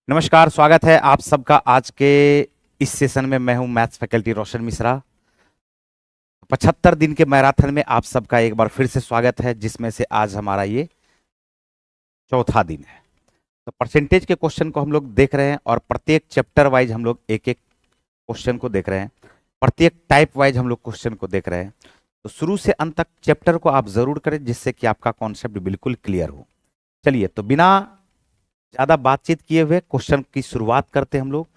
नमस्कार, स्वागत है आप सबका आज के इस सेशन में। मैं हूं मैथ्स फैकल्टी रोशन मिश्रा। 75 दिन के मैराथन में आप सबका एक बार फिर से स्वागत है, जिसमें से आज हमारा ये चौथा दिन है। तो परसेंटेज के क्वेश्चन को हम लोग देख रहे हैं और प्रत्येक चैप्टर वाइज हम लोग एक एक क्वेश्चन को देख रहे हैं, प्रत्येक टाइप वाइज हम लोग क्वेश्चन को देख रहे हैं। तो शुरू से अंत तक चैप्टर को आप जरूर करें, जिससे कि आपका कॉन्सेप्ट बिल्कुल क्लियर हो। चलिए, तो बिना ज्यादा बातचीत किए हुए क्वेश्चन की शुरुआत करते हैं हम लोग।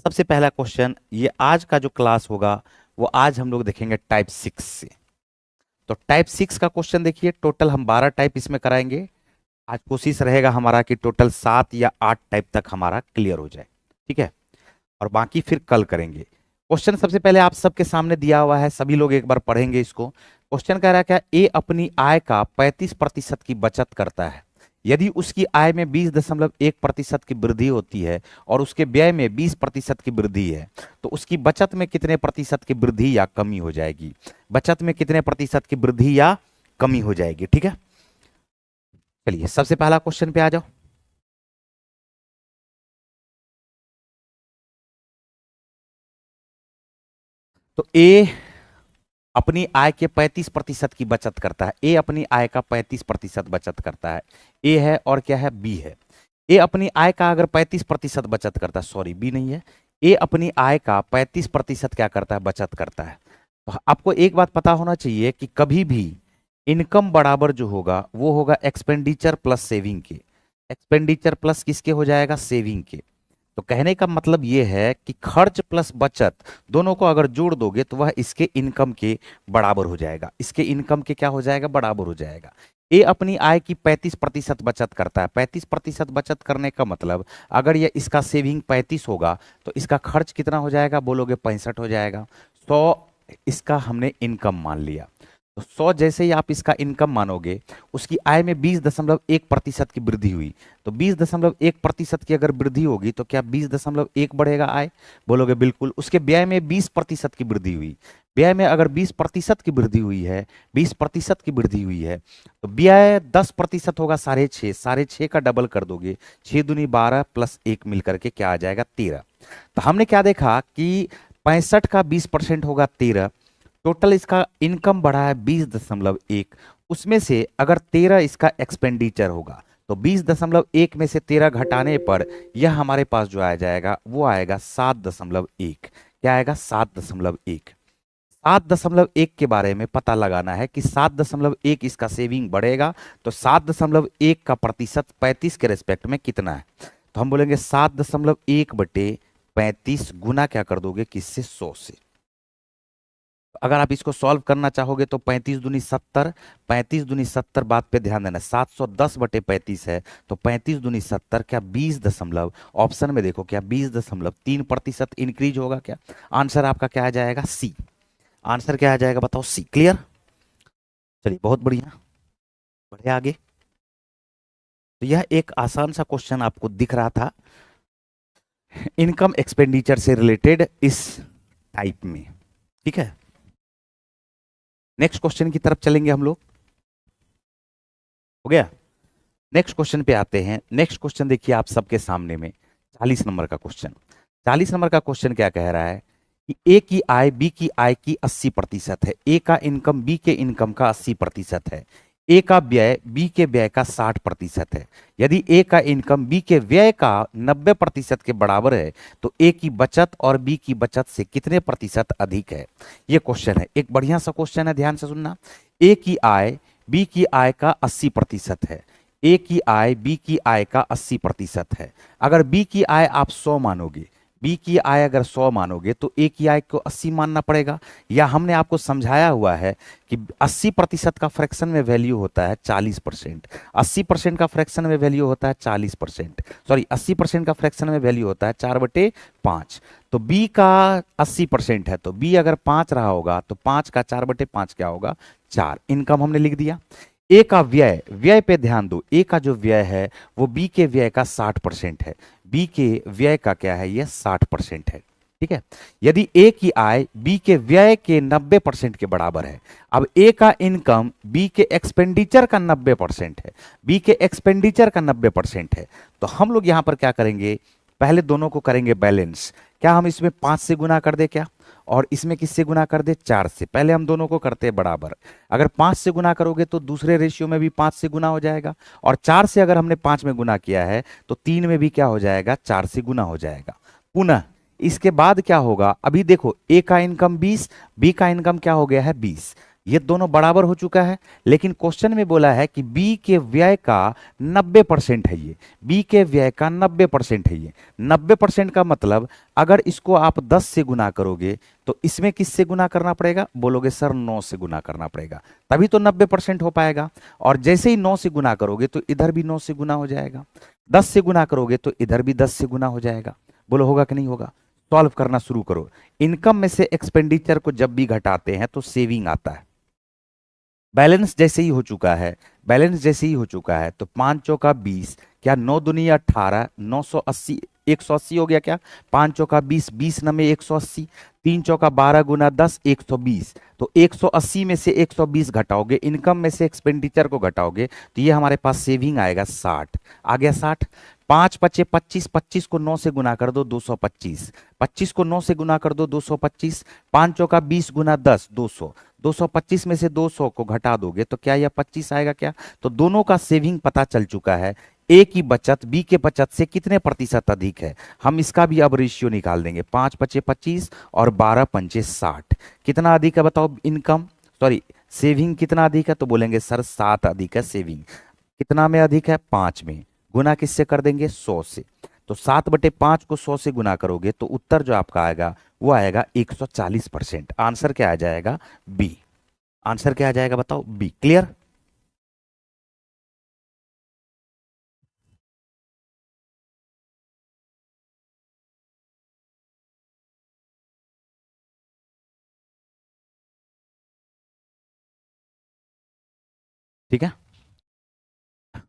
सबसे पहला क्वेश्चन, ये आज का जो क्लास होगा वो आज हम लोग देखेंगे टाइप 6 से। तो टाइप 6 का क्वेश्चन देखिए, टोटल हम 12 टाइप इसमें कराएंगे। आज कोशिश रहेगा हमारा कि टोटल 7 या 8 टाइप तक हमारा क्लियर हो जाए, ठीक है। और बाकी फिर कल करेंगे। क्वेश्चन सबसे पहले आप सबके सामने दिया हुआ है, सभी लोग एक बार पढ़ेंगे इसको। क्वेश्चन कह रहा है क्या, ए अपनी आय का 35% की बचत करता है। यदि उसकी आय में 20.1% की वृद्धि होती है और उसके व्यय में 20% की वृद्धि है, तो उसकी बचत में कितने प्रतिशत की वृद्धि या कमी हो जाएगी। बचत में कितने प्रतिशत की वृद्धि या कमी हो जाएगी, ठीक है। चलिए, सबसे पहला क्वेश्चन पे आ जाओ। तो ए अपनी आय के 35% की बचत करता है। ए अपनी आय का 35% बचत करता है। ए है और क्या है, बी है। ए अपनी आय का अगर 35% बचत करता है, सॉरी बी नहीं है, ए अपनी आय का 35% क्या करता है, बचत करता है। तो आपको एक बात पता होना चाहिए कि कभी भी इनकम बराबर जो होगा वो होगा एक्सपेंडिचर प्लस सेविंग के। एक्सपेंडिचर प्लस किसके हो जाएगा, सेविंग के। तो कहने का मतलब यह है कि खर्च प्लस बचत दोनों को अगर जोड़ दोगे तो वह इसके इनकम के बराबर हो जाएगा। इसके इनकम के क्या हो जाएगा, बराबर हो जाएगा। ए अपनी आय की 35% बचत करता है। 35% बचत करने का मतलब, अगर ये इसका सेविंग 35 होगा तो इसका खर्च कितना हो जाएगा, बोलोगे 65 हो जाएगा। 100 इसका हमने इनकम मान लिया। तो 100 जैसे ही आप इसका इनकम मानोगे, उसकी आय में 20.1% की वृद्धि हुई। तो 20.1% की अगर वृद्धि होगी तो क्या 20.1 बढ़ेगा आय, बोलोगे बिल्कुल। उसके व्यय में 20% की वृद्धि हुई। व्यय में अगर 20% की वृद्धि हुई है, 20% की वृद्धि हुई है, तो व्यय 10% होगा 6.5। 6.5 का डबल कर दोगे, 6 दूनी 12 प्लस 1 मिलकर के क्या आ जाएगा, 13। तो हमने क्या देखा कि 65 का 20% होगा 13। टोटल इसका इनकम बढ़ा है 20.1। उसमें से अगर 13 इसका एक्सपेंडिचर होगा तो 20.1 में से 13 घटाने पर यह हमारे पास जो आ जाएगा वो आएगा 7.1। क्या आएगा, 7.1। 7.1 के बारे में पता लगाना है कि 7.1 इसका सेविंग बढ़ेगा तो 7.1 का प्रतिशत 35 के रेस्पेक्ट में कितना है। तो हम बोलेंगे 7.1 बटे 35 गुना क्या कर दोगे, किससे, 100 से। अगर आप इसको सॉल्व करना चाहोगे तो 35 दूनी 70, 35 दूनी 70, बात पे ध्यान देना, 710 बटे 35 है। तो 35 दूनी 70, क्या 20 दशमलव, ऑप्शन में देखो क्या 20.3% इंक्रीज होगा क्या। आंसर आपका क्या आ जाएगा, सी। आंसर क्या आ जाएगा, बताओ, सी। क्लियर। चलिए, बहुत बढ़िया, बढ़े आगे। तो यह एक आसान सा क्वेश्चन आपको दिख रहा था इनकम एक्सपेंडिचर से रिलेटेड इस टाइप में, ठीक है। नेक्स्ट क्वेश्चन की तरफ चलेंगे हम लोग। हो गया। नेक्स्ट क्वेश्चन पे आते हैं। नेक्स्ट क्वेश्चन देखिए आप सबके सामने में 40 नंबर का क्वेश्चन। 40 नंबर का क्वेश्चन क्या कह रहा है कि ए की आय बी की आय की 80% है। ए का इनकम बी के इनकम का 80% है। ए का व्यय बी के व्यय का 60% है। यदि ए का इनकम बी के व्यय का 90% के बराबर है तो ए की बचत और बी की बचत से कितने प्रतिशत अधिक है। ये क्वेश्चन है, एक बढ़िया सा क्वेश्चन है, ध्यान से सुनना। ए की आय बी की आय का 80% है। ए की आय बी की आय का 80% है। अगर बी की आय आप 100 मानोगे, बी की आय अगर 100 मानोगे तो ए की आय को 80 मानना पड़ेगा। या हमने आपको समझाया हुआ है कि 80% का फ्रैक्शन में वैल्यू होता है 40%। 80% का फ्रैक्शन में वैल्यू होता है 40%, सॉरी 80% का फ्रैक्शन में वैल्यू होता है 4/5। तो बी का 80% है, तो बी अगर 5 रहा होगा तो 5 का 4/5 क्या होगा, 4। इनकम हमने लिख दिया। ए का व्यय, व्यय पे ध्यान दो, ए का जो व्यय है वो बी के व्यय का 60% है। बी के व्यय का क्या है, ये 60% है। ठीक है। यदि ए की आय बी के व्यय के 90% के बराबर है, अब ए का इनकम बी के एक्सपेंडिचर का 90% है, बी के एक्सपेंडिचर का 90% है, तो हम लोग यहां पर क्या करेंगे, पहले दोनों को करेंगे बैलेंस। क्या हम इसमें 5 से गुना कर दे क्या, और इसमें किससे गुना कर दे, 4 से। पहले हम दोनों को करते हैं बराबर। अगर 5 से गुना करोगे तो दूसरे रेशियो में भी 5 से गुना हो जाएगा, और 4 से अगर हमने 5 में गुना किया है तो 3 में भी क्या हो जाएगा, 4 से गुना हो जाएगा। पुनः इसके बाद क्या होगा, अभी देखो ए का इनकम 20, बी का इनकम क्या हो गया है 20, ये दोनों बराबर हो चुका है। लेकिन क्वेश्चन में बोला है कि बी के व्यय का 90% है, ये बी के व्यय का 90% है। ये 90% का मतलब अगर इसको आप 10 से गुना करोगे तो इसमें किससे गुना करना पड़ेगा, बोलोगे सर 9 से गुना करना पड़ेगा, तभी तो 90% हो पाएगा। और जैसे ही 9 से गुना करोगे तो इधर भी 9 से गुना हो जाएगा, 10 से गुना करोगे तो इधर भी 10 से गुना हो जाएगा। बोलो होगा कि नहीं होगा। सॉल्व करना शुरू करो। इनकम में से एक्सपेंडिचर को जब भी घटाते हैं तो सेविंग आता है। बैलेंस जैसे ही हो चुका है, बैलेंस जैसे ही हो चुका है तो 5 चौका 20, क्या 9 दूनी 18, 980, 180 हो गया क्या, 5 चौका 20, 20 नमे 180, 3 चौका 12 गुना 10, 120। तो 180 में से 120 घटाओगे, इनकम में से एक्सपेंडिचर को घटाओगे तो ये हमारे पास सेविंग आएगा 60। आ गया 60। 5 पचे 25, 25 को 9 से गुना कर दो 225, 25 को 9 से गुना कर दो 225, 5 चौका 20 गुना 10, 200, 225 में से 200 को घटा दोगे तो क्या यह 25 आएगा क्या। तो दोनों का सेविंग पता चल चुका है। ए की बचत बी के बचत से कितने प्रतिशत अधिक है, हम इसका भी अब रेशियो निकाल देंगे। 5 पचे 25 और 12 पंचे 60, कितना अधिक है बताओ, इनकम सॉरी सेविंग कितना अधिक है, तो बोलेंगे सर 7 अधिक है सेविंग। कितना में अधिक है, 5 में। गुना किससे कर देंगे, 100 से। तो 7/5 को 100 से गुना करोगे तो उत्तर जो आपका आएगा वो आएगा 140%। आंसर क्या आ जाएगा, बी। आंसर क्या आ जाएगा बताओ, बी। क्लियर। ठीक है,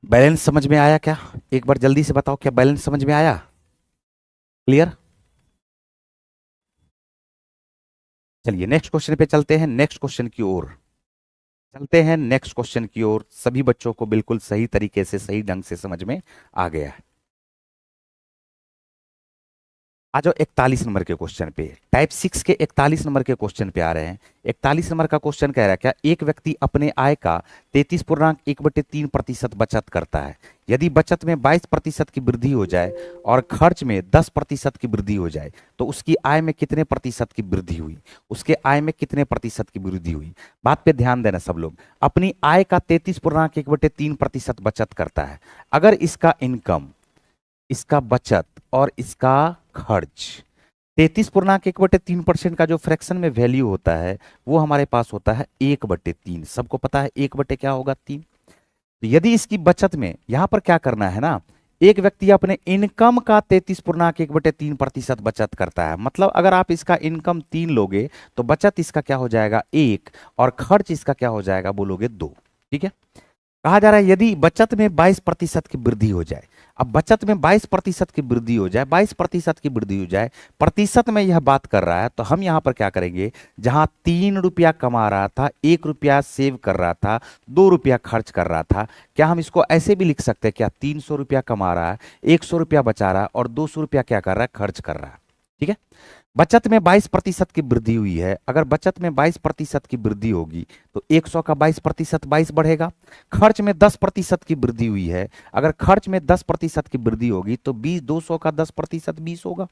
बैलेंस समझ में आया क्या, एक बार जल्दी से बताओ, क्या बैलेंस समझ में आया, क्लियर। चलिए नेक्स्ट क्वेश्चन पे चलते हैं, नेक्स्ट क्वेश्चन की ओर चलते हैं, नेक्स्ट क्वेश्चन की ओर। सभी बच्चों को बिल्कुल सही तरीके से सही ढंग से समझ में आ गया है। आ जाओ 41 नंबर के क्वेश्चन पे, टाइप 6 के 41 नंबर के क्वेश्चन पे आ रहे हैं। 41 नंबर का क्वेश्चन कह रहा है क्या, एक व्यक्ति अपने आय का 33.1/3% बचत करता है। यदि बचत में 22% की वृद्धि हो जाए और खर्च में 10% की वृद्धि हो जाए तो उसकी आय में कितने प्रतिशत की वृद्धि हुई, उसके आय में कितने प्रतिशत की वृद्धि हुई। बात पे ध्यान देना सब लोग। अपनी आय का 33.1/3% बचत करता है। अगर इसका इनकम, इसका बचत और इसका खर्च 33.1/3% का जो फ्रैक्शन में वैल्यू होता है वो हमारे पास होता है 1/3। सबको पता है 1 क्या होगा, 3। तो यदि इसकी बचत में, यहां पर क्या करना है ना, एक व्यक्ति अपने इनकम का 33.1/3% बचत करता है, मतलब अगर आप इसका इनकम 3 लोगे तो बचत इसका क्या हो जाएगा 1, और खर्च इसका क्या हो जाएगा बोलोगे 2। ठीक है। कहा जा रहा है यदि बचत में 22% की वृद्धि हो जाए। अब बचत में 22% की वृद्धि हो जाए, 22% की वृद्धि हो जाए, प्रतिशत में यह बात कर रहा है, तो हम यहां पर क्या करेंगे, जहां 3 रुपया कमा रहा था, 1 रुपया सेव कर रहा था, 2 रुपया खर्च कर रहा था, क्या हम इसको ऐसे भी लिख सकते हैं क्या, 300 रुपया कमा रहा है, 100 रुपया बचा रहा है और 200 रुपया क्या कर रहा है, खर्च कर रहा है। ठीक है। बचत में 22% की वृद्धि हुई है। अगर बचत में 22% की वृद्धि होगी तो 100 का 22% 22 बढ़ेगा। खर्च में 10% की वृद्धि हुई है। अगर खर्च में 10% की वृद्धि होगी तो 20, 200 का 10% 20 होगा।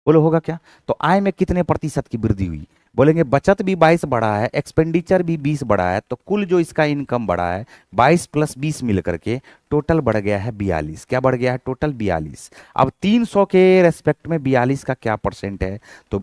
बोलो होगा क्या। तो आय में कितने प्रतिशत की वृद्धि हुई, बोलेंगे बचत भी 22 बढ़ा है, एक्सपेंडिचर भी 20 बढ़ा है, तो कुल जो इसका इनकम बढ़ा है 22 + 20 मिल करके टोटल बढ़ गया है 42। क्या बढ़ गया है, टोटल 42। अब 300 के रेस्पेक्ट में 42 का क्या परसेंट है, तो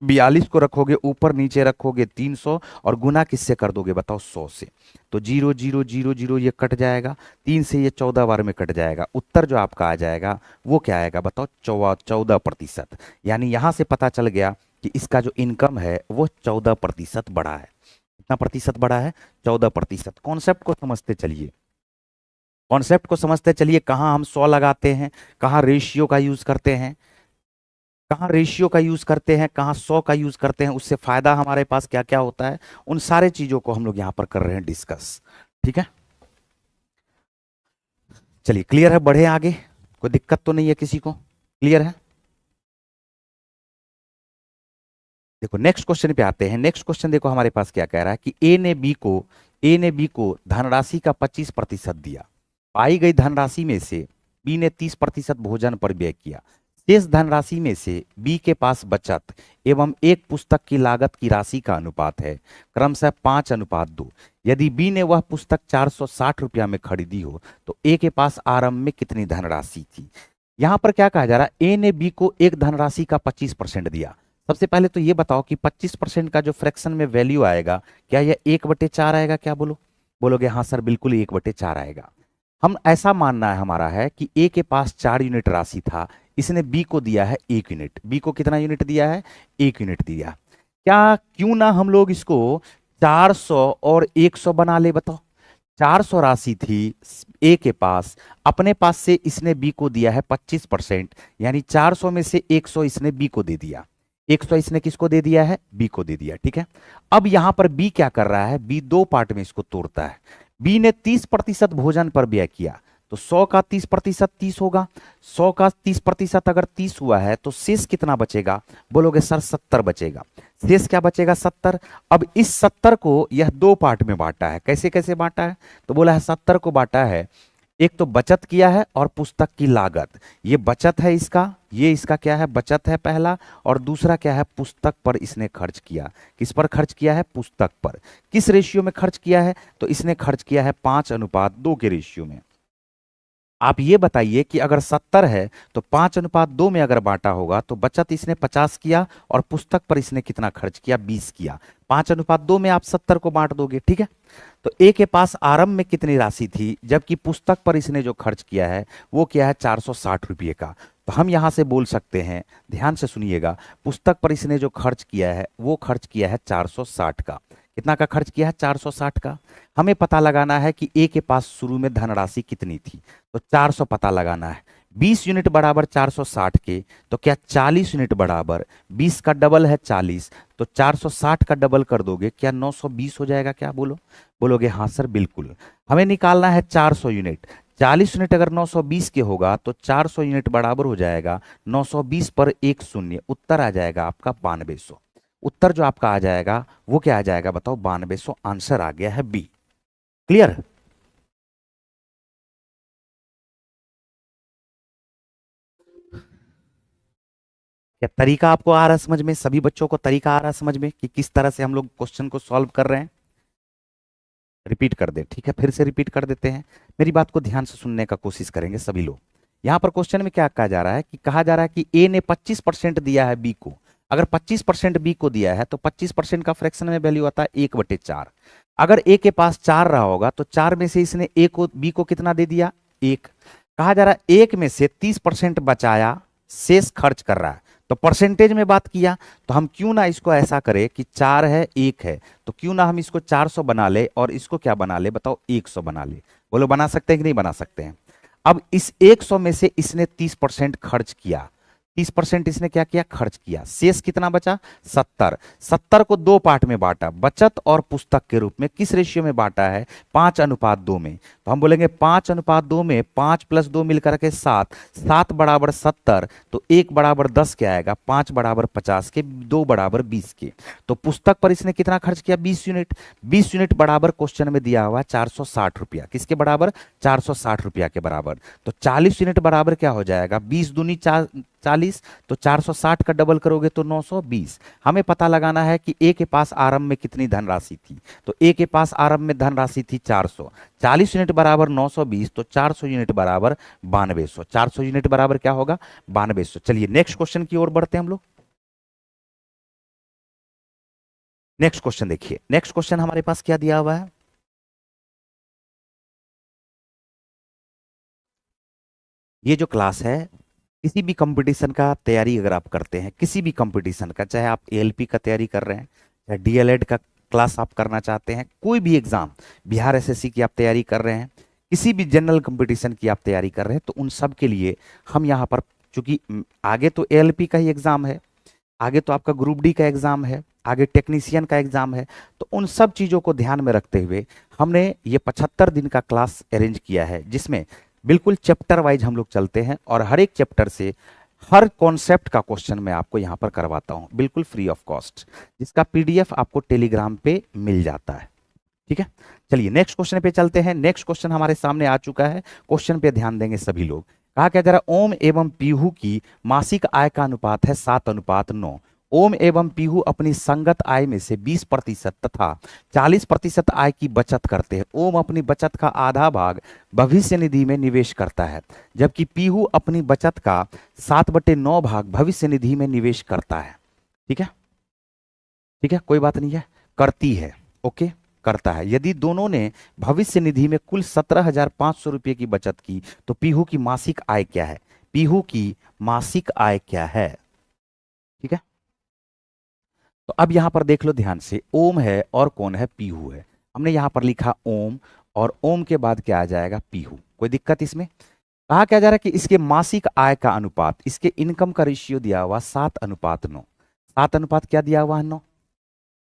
42 को रखोगे ऊपर, नीचे रखोगे 300 और गुना किससे कर दोगे बताओ, 100 से। तो 0 0 0 0 ये कट जाएगा, 3 से ये 14 बार में कट जाएगा। उत्तर जो आपका आ जाएगा वो क्या आएगा बताओ, 14%। यानी यहां से पता चल गया कि इसका जो इनकम है वो 14% बढ़ा है। कितना प्रतिशत बढ़ा है, 14%। कॉन्सेप्ट को समझते चलिए, कॉन्सेप्ट को समझते चलिए, कहाँ हम 100 लगाते हैं, कहाँ रेशियो का यूज करते हैं। कहाँ रेशियो का यूज करते हैं, कहाँ 100 का यूज करते हैं, उससे फायदा हमारे पास क्या क्या होता है, उन सारे चीजों को हम लोग यहाँ पर कर रहे हैं डिस्कस। ठीक है, चलिए क्लियर है, बढ़े आगे, कोई दिक्कत तो नहीं है किसी को, क्लियर है। देखो नेक्स्ट क्वेश्चन पे आते हैं। नेक्स्ट क्वेश्चन देखो हमारे पास क्या कह रहा है कि ए ने बी को धनराशि का 25% दिया। पाई गई धनराशि में से बी ने 30% भोजन पर व्यय किया। शेष धनराशि में से बी के पास बचत एवं एक पुस्तक की लागत की राशि का अनुपात है क्रमशः 5:2। यदि बी ने वह पुस्तक 460 रुपया में खरीदी हो तो ए के पास आरंभ में कितनी धनराशि थी। यहां पर क्या कहा जा रहा है, ए ने बी को एक धनराशि का 25% दिया। सबसे पहले तो ये बताओ कि 25% का जो फ्रैक्शन में वैल्यू आएगा, क्या यह 1/4 आएगा, क्या बोलोगे हाँ सर बिल्कुल 1/4 आएगा। हम ऐसा मानना है हमारा है कि ए के पास 4 यूनिट राशि था, इसने बी को दिया है 1 यूनिट। बी को कितना यूनिट दिया है, 1 यूनिट दिया। क्या क्यों ना हम लोग इसको 400 और 100 बना ले, बताओ। 400 राशि थी ए के पास, अपने पास से इसने बी को दिया है 25%, यानी 400 में से 100 इसने बी को दे दिया। 100 इसने किसको दे दिया है, बी को दे दिया। ठीक है, अब यहां पर बी क्या कर रहा है, बी दो पार्ट में इसको तोड़ता है। बी ने 30% भोजन पर व्यय किया, तो 100 का 30% 30 होगा। 100 का 30% अगर 30 हुआ है तो शेष कितना बचेगा, बोलोगे सर 70 बचेगा। शेष क्या बचेगा, 70। अब इस 70 को यह दो पार्ट में बांटा है। कैसे कैसे बांटा है, तो बोला है 70 को बांटा है, एक तो बचत किया है और पुस्तक की लागत। ये बचत है इसका, ये इसका क्या है, बचत है पहला, और दूसरा क्या है, पुस्तक पर इसने खर्च किया। किस पर खर्च किया है, पुस्तक पर। किस रेशियो में खर्च किया है, तो इसने खर्च किया है 5:2 के रेशियो में। आप ये बताइए कि अगर 70 है तो 5:2 में अगर बांटा होगा तो बचत इसने 50 किया और पुस्तक पर इसने कितना खर्च किया, 20 किया। 5:2 में आप 70 को बांट दोगे। ठीक है, तो ए के पास आरंभ में कितनी राशि थी, जबकि पुस्तक पर इसने जो खर्च किया है वो क्या है, 460 रुपये का। तो हम यहां से बोल सकते हैं, ध्यान से सुनिएगा, पुस्तक पर इसने जो खर्च किया है वो खर्च किया है 460 का। कितना का खर्च किया है, 460 का। हमें पता लगाना है कि ए के पास शुरू में धनराशि कितनी थी, तो 400 पता लगाना है। 20 यूनिट बराबर 460 के, तो क्या 40 यूनिट बराबर 20 का डबल है 40, तो 460 का डबल कर दोगे, क्या 920 हो जाएगा, क्या बोलोगे हाँ सर बिल्कुल। हमें निकालना है 400 यूनिट। 40 यूनिट अगर 920 के होगा तो 400 यूनिट बराबर हो जाएगा 920 पर एक शून्य, उत्तर आ जाएगा आपका 9200। उत्तर जो आपका आ जाएगा वो क्या आ जाएगा, बताओ, 9200 आंसर आ गया है बी। क्लियर। क्या तरीका आपको आ रहा है समझ में, सभी बच्चों को तरीका आ रहा है समझ में कि किस तरह से हम लोग क्वेश्चन को सॉल्व कर रहे हैं। रिपीट कर दे, ठीक है, फिर से रिपीट कर देते हैं। मेरी बात को ध्यान से सुनने का कोशिश करेंगे सभी लोग। यहां पर क्वेश्चन में क्या कहा जा रहा है कि कहा जा रहा है कि ए ने 25% दिया है बी को। अगर 25% बी को दिया है तो 25% का फ्रैक्शन में वैल्यू आता है 1/4। अगर ए के पास 4 रहा होगा तो 4 में से इसने ए को बी को कितना दे दिया, 1। कहा जा रहा है 1 में से 30% बचाया, शेष खर्च कर रहा है। तो परसेंटेज में बात किया तो हम क्यों ना इसको ऐसा करें कि 4 है 1 है, तो क्यों ना हम इसको 400 बना ले और इसको क्या बना ले, बताओ, 100 बना ले। बोलो बना सकते हैं कि नहीं बना सकते हैं। अब इस 100 में से इसने 30% खर्च किया, 30% इसने क्या किया, खर्च किया। शेष कितना बचा, 70। 70 को दो पार्ट में बांटा, बचत और पुस्तक के रूप में। किस रेशियो में बांटा है, 5:2 में। तो हम बोलेंगे 5:2 में 5 + 2 मिलकर के 7, 7 बराबर 70, तो 1 बराबर 10 क्या आएगा, 5 बराबर 50 के, 2 बराबर 20 के। तो पुस्तक पर इसने कितना खर्च किया, 20 यूनिट। 20 यूनिट बराबर क्वेश्चन में दिया हुआ 460 रुपया। किसके बराबर, 460 रुपया के बराबर। तो 40 यूनिट बराबर क्या हो जाएगा, 20 दूनी 40, तो 460 का डबल करोगे तो 920। हमें पता लगाना है कि ए के पास आरंभ में कितनी धनराशि थी, तो ए के पास आरंभ में धनराशि थी 400। 40 यूनिट बराबर 920, तो 400 यूनिट बराबर 9200। 400 यूनिट बराबर क्या होगा, 9200। चलिए नेक्स्ट क्वेश्चन की ओर बढ़ते हैं हम लोग। नेक्स्ट क्वेश्चन देखिए, नेक्स्ट क्वेश्चन हमारे पास क्या दिया हुआ है। ये जो क्लास है, किसी भी कंपटीशन का तैयारी अगर आप करते हैं, किसी भी कंपटीशन का, चाहे आप एएलपी का तैयारी कर रहे हैं, चाहे डीएलएड का क्लास आप करना चाहते हैं, कोई भी एग्जाम, बिहार एसएससी की आप तैयारी कर रहे हैं, किसी भी जनरल कंपटीशन की आप तैयारी कर रहे हैं, तो उन सब के लिए हम यहाँ पर क्योंकि आगे तो एएलपी का ही एग्जाम है, आगे तो आपका ग्रुप डी का एग्जाम है, आगे टेक्नीशियन का एग्जाम है। तो उन सब चीज़ों को ध्यान में रखते हुए हमने ये 75 दिन का क्लास अरेंज किया है, जिसमें बिल्कुल चैप्टर वाइज हम लोग चलते हैं और हर एक चैप्टर से हर कॉन्सेप्ट का क्वेश्चन मैं आपको यहाँ पर करवाता हूँ बिल्कुल फ्री ऑफ कॉस्ट, जिसका पीडीएफ आपको टेलीग्राम पे मिल जाता है। ठीक है, चलिए नेक्स्ट क्वेश्चन पे चलते हैं। नेक्स्ट क्वेश्चन हमारे सामने आ चुका है, क्वेश्चन पे ध्यान देंगे सभी लोग। कहा क्या जरा, ओम एवं पीहू की मासिक आय का अनुपात है 7:9। ओम एवं पीहू अपनी संगत आय में से 20% तथा 40% आय की बचत करते हैं। ओम अपनी बचत का आधा भाग भविष्य निधि में निवेश करता है, जबकि पीहू अपनी बचत का 7/9 भाग भविष्य निधि में निवेश करता है। ठीक है, ठीक है, कोई बात नहीं है, करती है, ओके, करता है। यदि दोनों ने भविष्य निधि में कुल 17,500 रुपये की बचत की तो पीहू की मासिक आय क्या है? पीहू की मासिक आय क्या है? ठीक है, तो अब यहां पर देख लो ध्यान से, ओम है और कौन है? पीहू है। हमने यहां पर लिखा ओम और ओम के बाद क्या आ जाएगा? पीहू। कोई दिक्कत इसमें? कहा क्या जा रहा है कि इसके मासिक आय का अनुपात, इसके इनकम का रेशियो दिया हुआ 7:9। 7 अनुपात क्या दिया हुआ है? 9।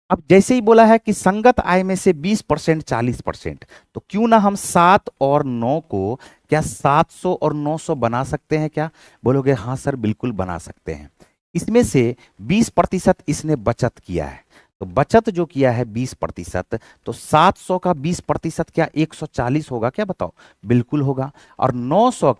अब जैसे ही बोला है कि संगत आय में से 20% 40%, तो क्यों ना हम 7 और 9 को क्या 700 और 900 बना सकते हैं क्या? बोलोगे हाँ सर बिल्कुल बना सकते हैं। इसमें से 20% इसने बचत किया है, तो बचत जो किया है 20%, तो 700 का 20% क्या 140 होगा क्या? बताओ, बिल्कुल होगा। और 900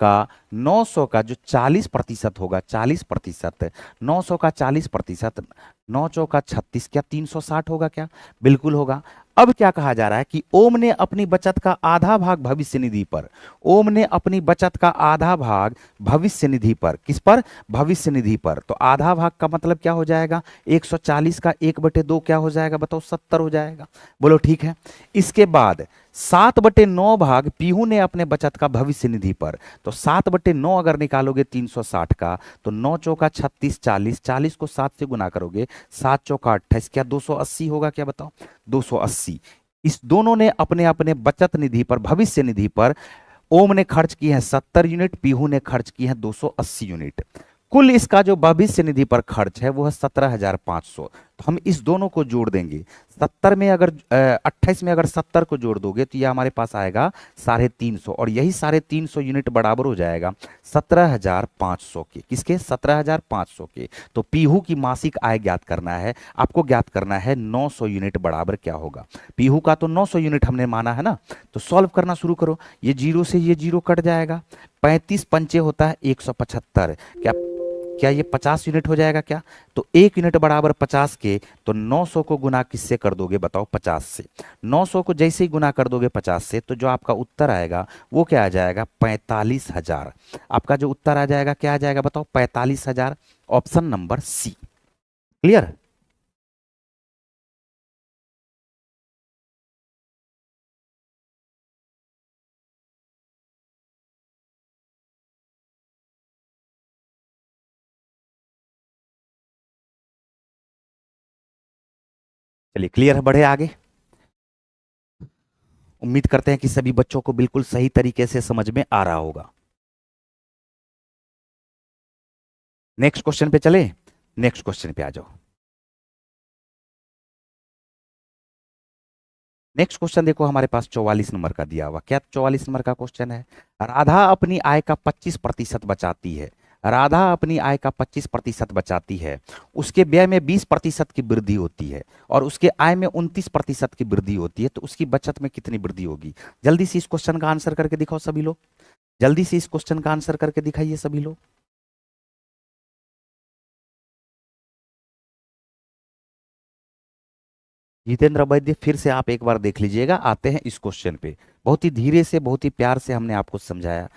का जो 40% होगा, 40%, 900 का 40%, 9 चौका 36, क्या 360 होगा क्या? बिल्कुल होगा। अब क्या कहा जा रहा है कि ओम ने अपनी बचत का आधा भाग भविष्य निधि पर, ओम ने अपनी बचत का आधा भाग भविष्य निधि पर, किस पर? भविष्य निधि पर। तो आधा भाग का मतलब क्या हो जाएगा? 140 का 1/2 क्या हो जाएगा? बताओ, 70 हो जाएगा। बोलो ठीक है। इसके बाद 7/9 भाग पीहू ने अपने बचत का भविष्य निधि पर, तो 7/9 अगर निकालोगे 360 का, तो 9 चौका 36, 40, 40 को 7 से गुना करोगे, 7 चौका 28, क्या 280 होगा क्या? बताओ, 280। इस दोनों ने अपने अपने बचत निधि पर, भविष्य निधि पर, ओम ने खर्च किए हैं 70 यूनिट, पीहू ने खर्च किए हैं 280 यूनिट। कुल इसका जो भविष्य निधि पर खर्च है वो है 17,500। तो हम इस दोनों को जोड़ देंगे। 70 में अगर 28 में अगर 70 को जोड़ दोगे तो यह हमारे पास आएगा 350, और यही 350 यूनिट बराबर हो जाएगा 17,500 के। किसके? 17,500 के। तो पीहू की मासिक आय ज्ञात करना है आपको, ज्ञात करना है 900 यूनिट बराबर क्या होगा? पीहू का तो 900 यूनिट हमने माना है ना, तो सॉल्व करना शुरू करो। ये जीरो से ये जीरो कट जाएगा, 35 पंचे होता है 175, क्या ये 50 यूनिट हो जाएगा क्या? तो 1 यूनिट बराबर 50 के, तो 900 को गुना किससे कर दोगे? बताओ, 50 से। 900 को जैसे ही गुना कर दोगे 50 से, तो जो आपका उत्तर आएगा वो क्या आ जाएगा? 45,000। आपका जो उत्तर आ जाएगा क्या आ जाएगा? बताओ, 45,000। Option number C. क्लियर? चलिए, क्लियर है, बढ़े आगे। उम्मीद करते हैं कि सभी बच्चों को बिल्कुल सही तरीके से समझ में आ रहा होगा। नेक्स्ट क्वेश्चन पे चले, नेक्स्ट क्वेश्चन पे आ जाओ। नेक्स्ट क्वेश्चन देखो, हमारे पास 44 नंबर का दिया हुआ। क्या 44 नंबर का क्वेश्चन है? राधा अपनी आय का 25% बचाती है। राधा अपनी आय का 25% बचाती है, उसके व्यय में 20% की वृद्धि होती है और उसके आय में 29% की वृद्धि होती है, तो उसकी बचत में कितनी वृद्धि होगी? जल्दी से इस क्वेश्चन का आंसर करके दिखाओ सभी लोग, जल्दी से इस क्वेश्चन का आंसर करके दिखाइए सभी लोग। जितेंद्र वैद्य, फिर से आप एक बार देख लीजिएगा। आते हैं इस क्वेश्चन पे, बहुत ही धीरे से, बहुत ही प्यार से हमने आपको समझाया,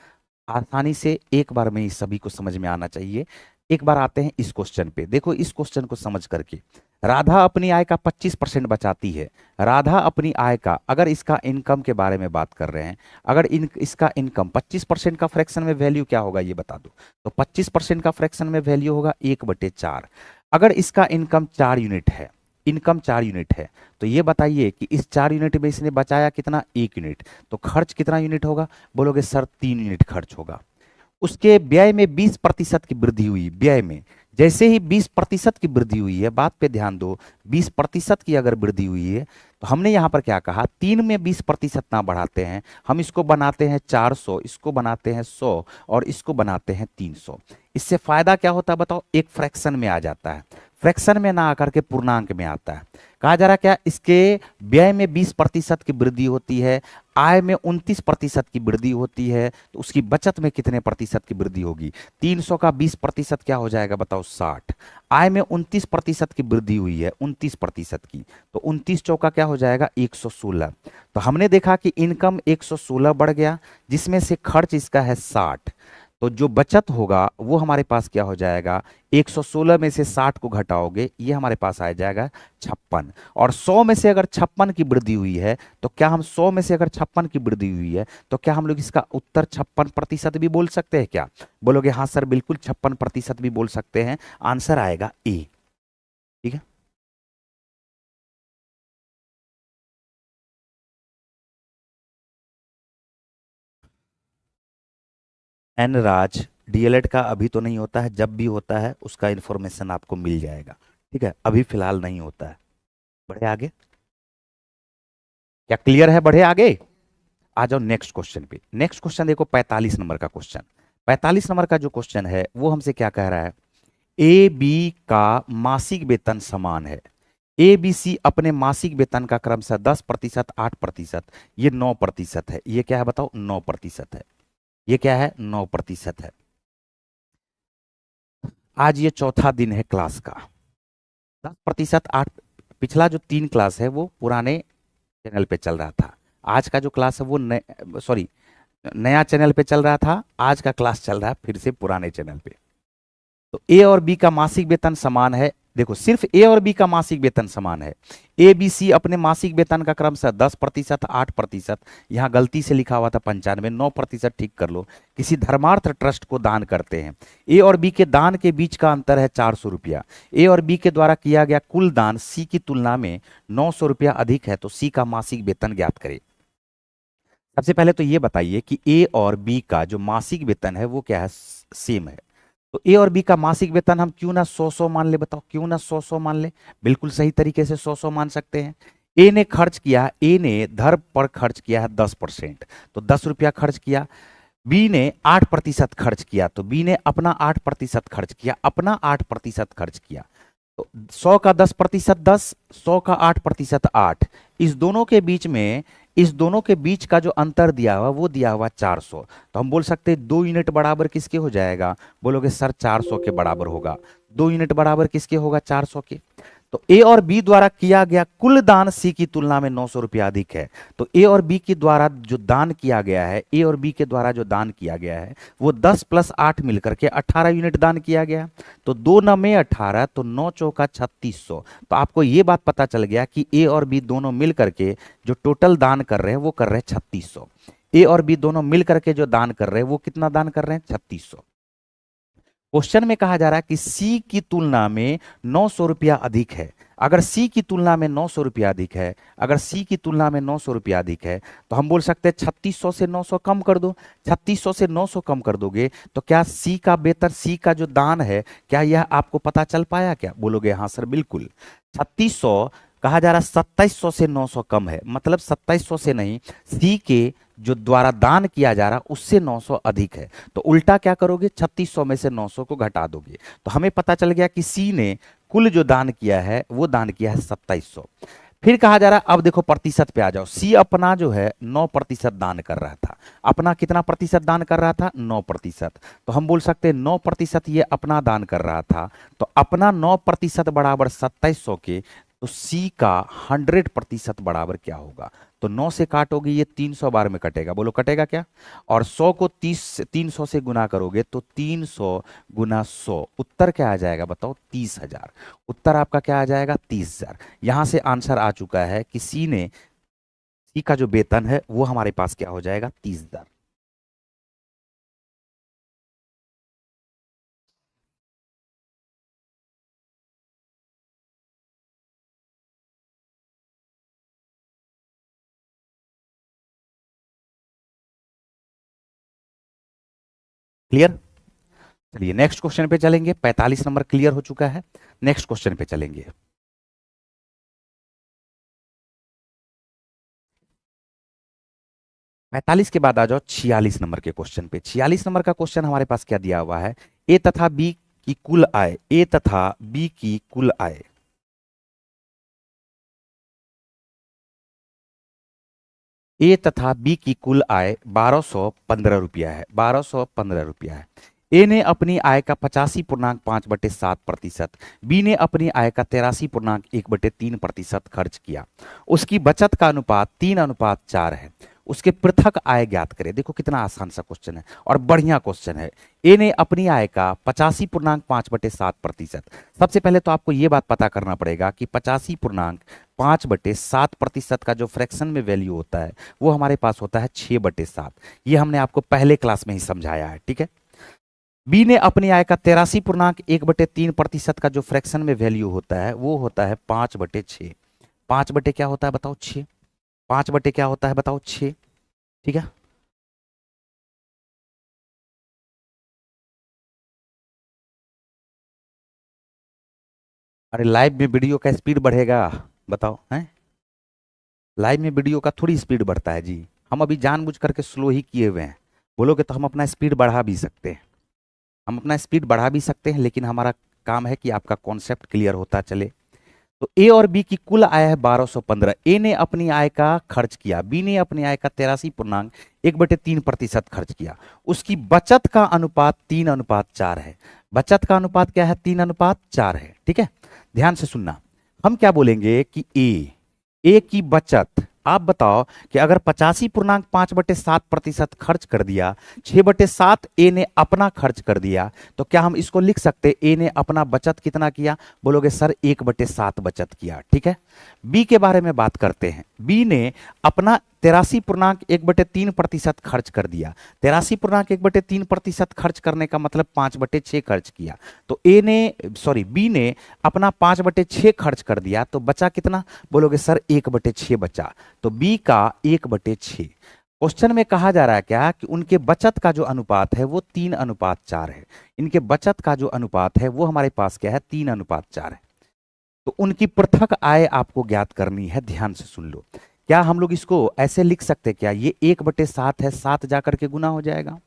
आसानी से एक बार में ही सभी को समझ में आना चाहिए। एक बार आते हैं इस क्वेश्चन पे, देखो इस क्वेश्चन को समझ करके। राधा अपनी आय का 25% बचाती है। राधा अपनी आय का, अगर इसका इनकम के बारे में बात कर रहे हैं, अगर इसका इनकम 25% का फ्रैक्शन में वैल्यू क्या होगा ये बता दो। तो 25% का फ्रैक्शन में वैल्यू होगा 1/4। अगर इसका इनकम 4 यूनिट है, इनकम 4 यूनिट है, तो ये बताइए कि इस 4 यूनिट में इसने बचाया कितना? 1 यूनिट। तो खर्च कितना यूनिट होगा? बोलोगे सर 3 यूनिट खर्च होगा। उसके व्यय में 20% की वृद्धि हुई, व्यय में जैसे ही 20% की वृद्धि हुई है, बात पे ध्यान दो, 20% की अगर वृद्धि हुई है तो हमने यहां पर क्या कहा, 3 में 20% ना बढ़ाते हैं, हम इसको बनाते हैं 400, इसको बनाते हैं 100 और इसको बनाते हैं 300। इससे फायदा क्या होता है बताओ, एक फ्रैक्शन में आ जाता है, फ्रैक्शन में ना आकर के पूर्णांक में आता है। कहा जा रहा क्या, इसके व्यय में 20% की वृद्धि होती है, आय में 29% की वृद्धि होती है, तो उसकी बचत में कितने प्रतिशत की वृद्धि होगी, 300 का 20% क्या हो जाएगा बताओ, 60। आय में 29% की वृद्धि हुई है, 29% की, तो 29 चौका क्या हो जाएगा, 116। तो हमने देखा कि इनकम 116 बढ़ गया, जिसमें से खर्च इसका है 60, तो जो बचत होगा वो हमारे पास क्या हो जाएगा, 116 में से 60 को घटाओगे, ये हमारे पास आ जाएगा 56। और 100 में से अगर 56 की वृद्धि हुई है, तो क्या हम 100 में से अगर 56 की वृद्धि हुई है तो क्या हम लोग इसका उत्तर 56% भी बोल सकते हैं क्या? बोलोगे हाँ सर बिल्कुल 56% भी बोल सकते हैं, आंसर आएगा ए। ठीक है। एन राज, डीएलएड का अभी तो नहीं होता है, जब भी होता है उसका इंफॉर्मेशन आपको मिल जाएगा। ठीक है, अभी फिलहाल नहीं होता है। बढ़े आगे, क्या क्लियर है? बढ़े आगे, आ जाओ नेक्स्ट क्वेश्चन पे। नेक्स्ट क्वेश्चन देखो, 45 नंबर का क्वेश्चन। 45 नंबर का जो क्वेश्चन है वो हमसे क्या कह रहा है, ए बी का मासिक वेतन समान है, ए बी सी अपने मासिक वेतन का क्रमशः 10%, 8%, ये 9% है, ये क्या है बताओ, 9% है, ये क्या है, 9% है। आज ये चौथा दिन है क्लास का, 10%, 8, पिछला जो 3 क्लास है वो पुराने चैनल पे चल रहा था, आज का जो क्लास है वो नए, सॉरी, नया चैनल पे चल रहा था, आज का क्लास चल रहा है फिर से पुराने चैनल पे। तो ए और बी का मासिक वेतन समान है, देखो सिर्फ ए और बी का मासिक वेतन समान है, ए बी सी अपने मासिक वेतन का क्रमशः 10%, 8%, यहाँ गलती से लिखा हुआ था 95, 9% ठीक कर लो, किसी धर्मार्थ ट्रस्ट को दान करते हैं। ए और बी के दान के बीच का अंतर है 400 रुपया, ए और बी के द्वारा किया गया कुल दान सी की तुलना में 900 रुपया अधिक है, तो सी का मासिक वेतन ज्ञात करें। सबसे पहले तो ये बताइए कि ए और बी का जो मासिक वेतन है वो क्या है, सेम है। तो ए और बी का मासिक वेतन हम क्यों ना 100 मान ले, बताओ क्यों ना 100 मान ले, बिल्कुल सही तरीके से 100 मान सकते हैं। ए ने खर्च किया, ए ने धर्म पर खर्च किया है 10%, तो 10 रुपया खर्च किया। बी ने 8% खर्च किया, तो बी ने अपना 8% खर्च किया, अपना 8% खर्च किया। तो 100 का 10%, 10, 100 का 8%, 8, इस दोनों के बीच में, इस दोनों के बीच का जो अंतर दिया हुआ वो दिया हुआ 400, तो हम बोल सकते हैं 2 यूनिट बराबर किसके हो जाएगा, बोलोगे सर 400 के बराबर होगा, 2 यूनिट बराबर किसके होगा, 400 के। तो ए और बी द्वारा किया गया कुल दान सी की तुलना में 900 रुपया अधिक है, तो ए और बी के द्वारा जो दान किया गया है, ए और बी के द्वारा जो दान किया गया है वो 10 + 8 मिलकर के 18 यूनिट दान किया गया। तो 2 9 में 18, तो 9 चौका 3600। तो आपको ये बात पता चल गया कि ए और बी दोनों मिल करके जो टोटल दान कर रहे हैं वो कर रहे हैं 3600। ए और बी दोनों मिल करके जो दान कर रहे हैं वो कितना दान कर रहे हैं, 3600। क्वेश्चन में कहा जा रहा है कि सी की तुलना में 900 रुपया अधिक है। अगर सी की तुलना में 900 रुपया अधिक है, अगर सी की तुलना में 900 रुपया अधिक है, तो हम बोल सकते हैं 3600 से 900 कम कर दो। 3600 से 900 कम कर दोगे तो क्या सी का वेतन, सी का जो दान है, क्या यह आपको पता चल पाया क्या? बोलोगे हाँ सर बिल्कुल। 3600, कहा जा रहा है 2700 से 900 कम है, मतलब 2700 से नहीं, सी के जो द्वारा दान किया जा रहा उससे 900 अधिक है, तो उल्टा क्या करोगे, 3600 में से 900 को घटा दोगे, तो हमें पता चल गया कि सी ने कुल जो दान किया है वो दान किया है 2700। फिर कहा जा रहा है, अब देखो प्रतिशत पे आ जाओ, सी अपना जो है 9% दान कर रहा था, अपना कितना प्रतिशत दान कर रहा था, 9%, तो हम बोल सकते हैं 9% ये अपना दान कर रहा था, तो अपना 9% बराबर 2700 के, तो सी का 100% बराबर क्या होगा, तो 9 से काटोगे ये 300 बार में कटेगा, बोलो कटेगा क्या? और 100 को 300 से गुना करोगे तो 300 गुना 100, उत्तर क्या आ जाएगा बताओ, 30,000। उत्तर आपका क्या आ जाएगा, 30,000। यहां से आंसर आ चुका है कि सी का जो वेतन है वो हमारे पास क्या हो जाएगा, 30,000। क्लियर। चलिए नेक्स्ट क्वेश्चन पे चलेंगे। 45 नंबर क्लियर हो चुका है। नेक्स्ट क्वेश्चन पे चलेंगे। 45 के बाद आ जाओ 46 नंबर के क्वेश्चन पे। 46 नंबर का क्वेश्चन हमारे पास क्या दिया हुआ है, ए तथा बी की कुल आय, ए तथा बी की कुल आय। ए तथा बी की कुल आय 1215 रुपया है, 1215 रुपया है। ए ने अपनी आय का 85.5/7%, बी ने अपनी आय का 83.1/3% खर्च किया। उसकी बचत का अनुपात 3:4 है। उसके पृथक आय ज्ञात करें। देखो कितना आसान सा क्वेश्चन है और बढ़िया क्वेश्चन है। ए ने अपनी आय का 85.5/7%। सबसे पहले तो आपको यह बात पता करना पड़ेगा कि 85.5/7% का जो फ्रैक्शन में वैल्यू होता है वो हमारे पास होता है 6/7। ये हमने आपको पहले क्लास में ही समझाया है, ठीक है। बी ने अपनी आय का 83.1/3% का जो फ्रैक्शन में वैल्यू होता है वो होता है 5/6। 5 क्या होता है बताओ, 6। 5 क्या होता है बताओ, 6। ठीक है। अरे लाइव में वीडियो का स्पीड बढ़ेगा, बताओ हैं। लाइव में वीडियो का थोड़ी स्पीड बढ़ता है जी। हम अभी जानबूझ करके स्लो ही किए हुए हैं। बोलोगे तो हम अपना स्पीड बढ़ा भी सकते हैं। हम अपना स्पीड बढ़ा भी सकते हैं, लेकिन हमारा काम है कि आपका कॉन्सेप्ट क्लियर होता चले। तो ए और बी की कुल आय है 1215। ए ने अपनी आय का खर्च किया, बी ने अपनी आय का 83.1/3% खर्च किया। उसकी बचत का अनुपात 3:4 है। बचत का अनुपात क्या है, 3:4 है, ठीक है। ध्यान से सुनना। हम क्या बोलेंगे कि ए की बचत, आप बताओ कि अगर 85.5/7% खर्च कर दिया, 6/7 ए ने अपना खर्च कर दिया, तो क्या हम इसको लिख सकते ए ने अपना बचत कितना किया? बोलोगे सर 1/7 बचत किया, ठीक है। बी के बारे में बात करते हैं। बी ने अपना 83.1/3% खर्च कर दिया। 83.1/3% खर्च करने का मतलब 5/6 खर्च किया। तो बी ने अपना 5/6 खर्च कर दिया, तो बचा कितना? बोलोगे सर 1/6 बचा। तो बी का 1/6। क्वेश्चन में कहा जा रहा है क्या कि उनके बचत का जो अनुपात है वो 3:4 है। इनके बचत का जो अनुपात है वो हमारे पास क्या है, 3:4 है। तो उनकी पृथक आय आपको ज्ञात करनी है। ध्यान से सुन लो। क्या हम लोग इसको ऐसे लिख सकते हैं क्या, ये 1/7 है, 7 जाकर के गुना हो जाएगा,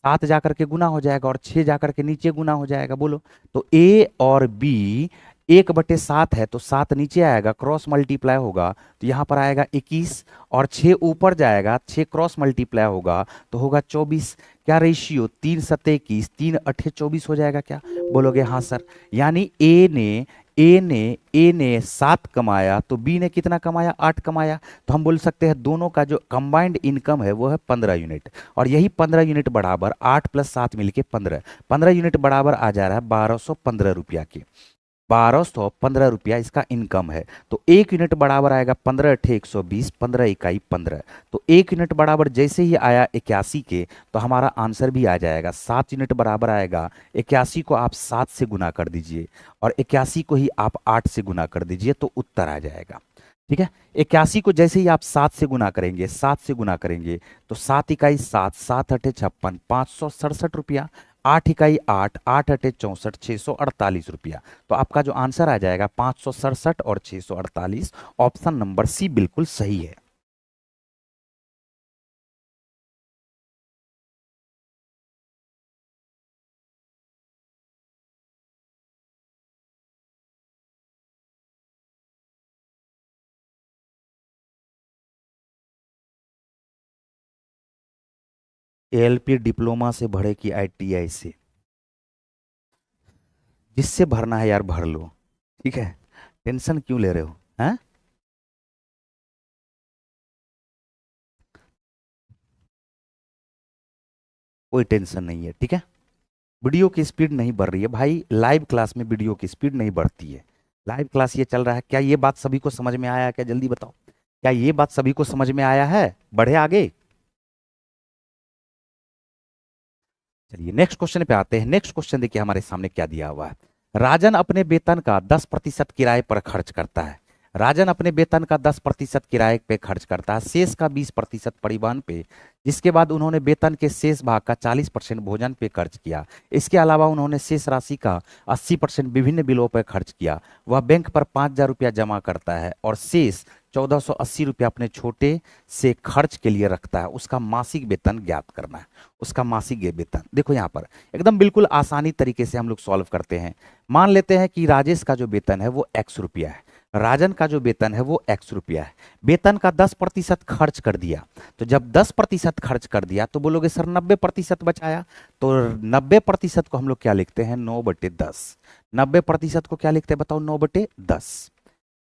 7 जाकर के गुना हो जाएगा और 6 जाकर के नीचे गुना हो जाएगा। बोलो तो ए और बी 1/7 है, तो 7 नीचे आएगा, क्रॉस मल्टीप्लाई होगा तो यहां पर आएगा 21, और 6 ऊपर जाएगा, 6 क्रॉस मल्टीप्लाई होगा तो होगा 24। क्या रेशियो, 3×7=21, 3×8=24 हो जाएगा क्या? बोलोगे हाँ सर। यानी ए ने 7 कमाया, तो बी ने कितना कमाया, 8 कमाया। तो हम बोल सकते हैं दोनों का जो कंबाइंड इनकम है वो है 15 यूनिट, और यही 15 यूनिट बराबर 8 + 7 मिलके 15, 15 यूनिट बराबर आ जा रहा है 1215 रुपया के। 1215 रुपया इसका इनकम है। तो 1 यूनिट बराबर आएगा 15×8=120, 15×1=15। तो 1 यूनिट बराबर जैसे ही आया 81 के, तो हमारा आंसर भी आ जाएगा। 7 यूनिट बराबर आएगा 81 को आप 7 से गुना कर दीजिए, और 81 को ही आप 8 से गुना कर दीजिए, तो उत्तर आ जाएगा। ठीक है। 81 को जैसे ही आप 7 से गुना करेंगे, 7 से गुना करेंगे तो 7×1=7, 7×8=56, 567 रुपया। 8×1=8, 8×8=64, 648 रुपया। तो आपका जो आंसर आ जाएगा 567 और 648। ऑप्शन नंबर सी बिल्कुल सही है। एलपी डिप्लोमा से भरे कि आईटीआई से? जिससे भरना है यार भर लो, ठीक है। टेंशन क्यों ले रहे हो, हैं? कोई टेंशन नहीं है, ठीक है। वीडियो की स्पीड नहीं बढ़ रही है भाई, लाइव क्लास में वीडियो की स्पीड नहीं बढ़ती है। लाइव क्लास ये चल रहा है। क्या ये बात सभी को समझ में आया? क्या जल्दी बताओ, क्या ये बात सभी को समझ में आया है? बढ़े आगे। चलिए नेक्स्ट क्वेश्चन पे आते हैं। नेक्स्ट क्वेश्चन देखिए हमारे सामने क्या दिया हुआ है। राजन अपने वेतन का 10% किराए पर खर्च करता है। राजन अपने वेतन का 10% किराए पे खर्च करता है, शेष का 20% परिवहन पे, जिसके बाद उन्होंने वेतन के शेष भाग का 40% भोजन पे खर्च किया। इसके अलावा उन्होंने शेष राशि का 80% विभिन्न बिलों पर खर्च किया। वह बैंक पर 5,000 रुपया जमा करता है और शेष 1,480 रुपया अपने छोटे से खर्च के लिए रखता है। उसका मासिक वेतन ज्ञात करना है। उसका मासिक वेतन देखो यहाँ पर एकदम बिल्कुल आसानी तरीके से हम लोग सॉल्व करते हैं। मान लेते हैं कि राजेश का जो वेतन है वो x रुपया है, राजन का जो वेतन है वो x रुपया है। वेतन का 10% खर्च कर दिया, तो जब 10% खर्च कर दिया तो बोलोगे सर 90% बचाया, तो 90% को हम लोग क्या लिखते हैं 9/10। 90% को क्या लिखते हैं बताओ 9/10।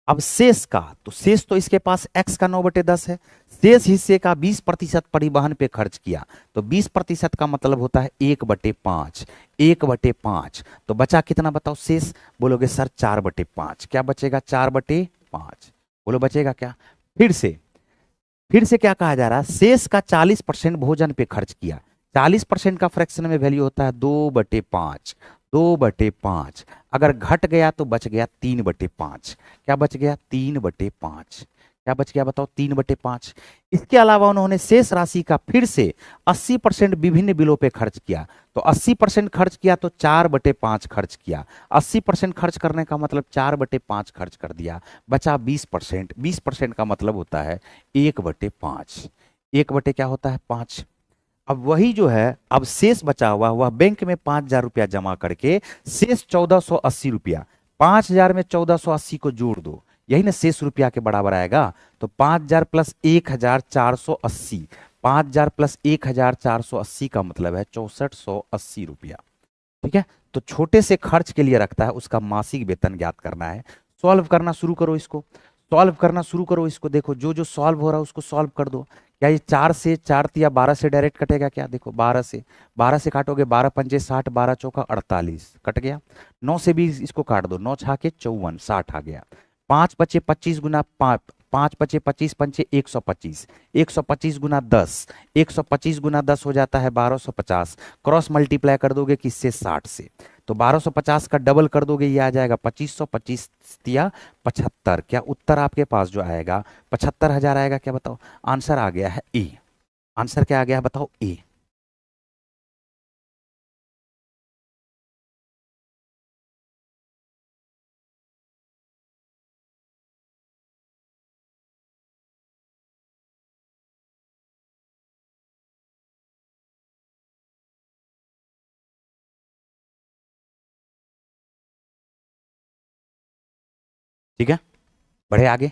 अब शेष का, तो शेष तो इसके पास x का 9/10 है, शेष हिस्से का 20% परिवहन पे खर्च किया, तो 20% का मतलब होता है 1/5। 1/5 तो बचा कितना बताओ शेष, बोलोगे सर 4/5। क्या बचेगा 4/5, बोलो बचेगा क्या। फिर से क्या कहा जा रहा है, शेष का 40% भोजन पे खर्च किया। 40% का फ्रैक्शन में वैल्यू होता है 2/5। 2/5 अगर घट गया तो बच गया 3/5। क्या बच गया 3/5। क्या बच गया बताओ 3/5। इसके अलावा उन्होंने शेष राशि का फिर से 80% विभिन्न बिलों पे खर्च किया। तो 80% खर्च किया तो 4/5 खर्च किया। 80% खर्च करने का मतलब 4/5 खर्च कर दिया, बचा 20%। 20% का मतलब होता है 1/5। 1 क्या होता है 5। अब वही जो है, अब शेष बचा हुआ वह बैंक में 5,000 रुपया जमा करके शेष 1,480 रुपया, 5,000 में 1,480 को जोड़ दो, यही ना शेष रुपया के बराबर आएगा। तो 5,000 प्लस 1,480, 5,000 प्लस 1,480 का मतलब है 6,480 रुपया। ठीक है, तो छोटे से खर्च के लिए रखता है, उसका मासिक वेतन ज्ञात करना है। सॉल्व करना शुरू करो इसको, सॉल्व करना शुरू करो इसको। देखो जो जो सॉल्व हो रहा है उसको सॉल्व कर दो। क्या ये 4 या 12 से डायरेक्ट कटेगा क्या, देखो 12 से काटोगे, 12×5 = 60, 12×4 = 48, कट गया। 9 से भी इसको काट दो, 9×6 = 54, 60 आ गया। 5×5 = 25 गुना 5, 5×5 = 25, 5×6 = 125, 125 गुना 10, 125 गुना 10 हो जाता है 1250। क्रॉस मल्टीप्लाई कर दोगे किससे 60 से, तो 1250 का डबल कर दोगे, ये आ जाएगा 2500, 25 या 75। क्या उत्तर आपके पास जो आएगा 75,000 आएगा क्या बताओ। आंसर आ गया है ए। आंसर क्या आ गया है बताओ ए। ठीक है, बढ़े आगे।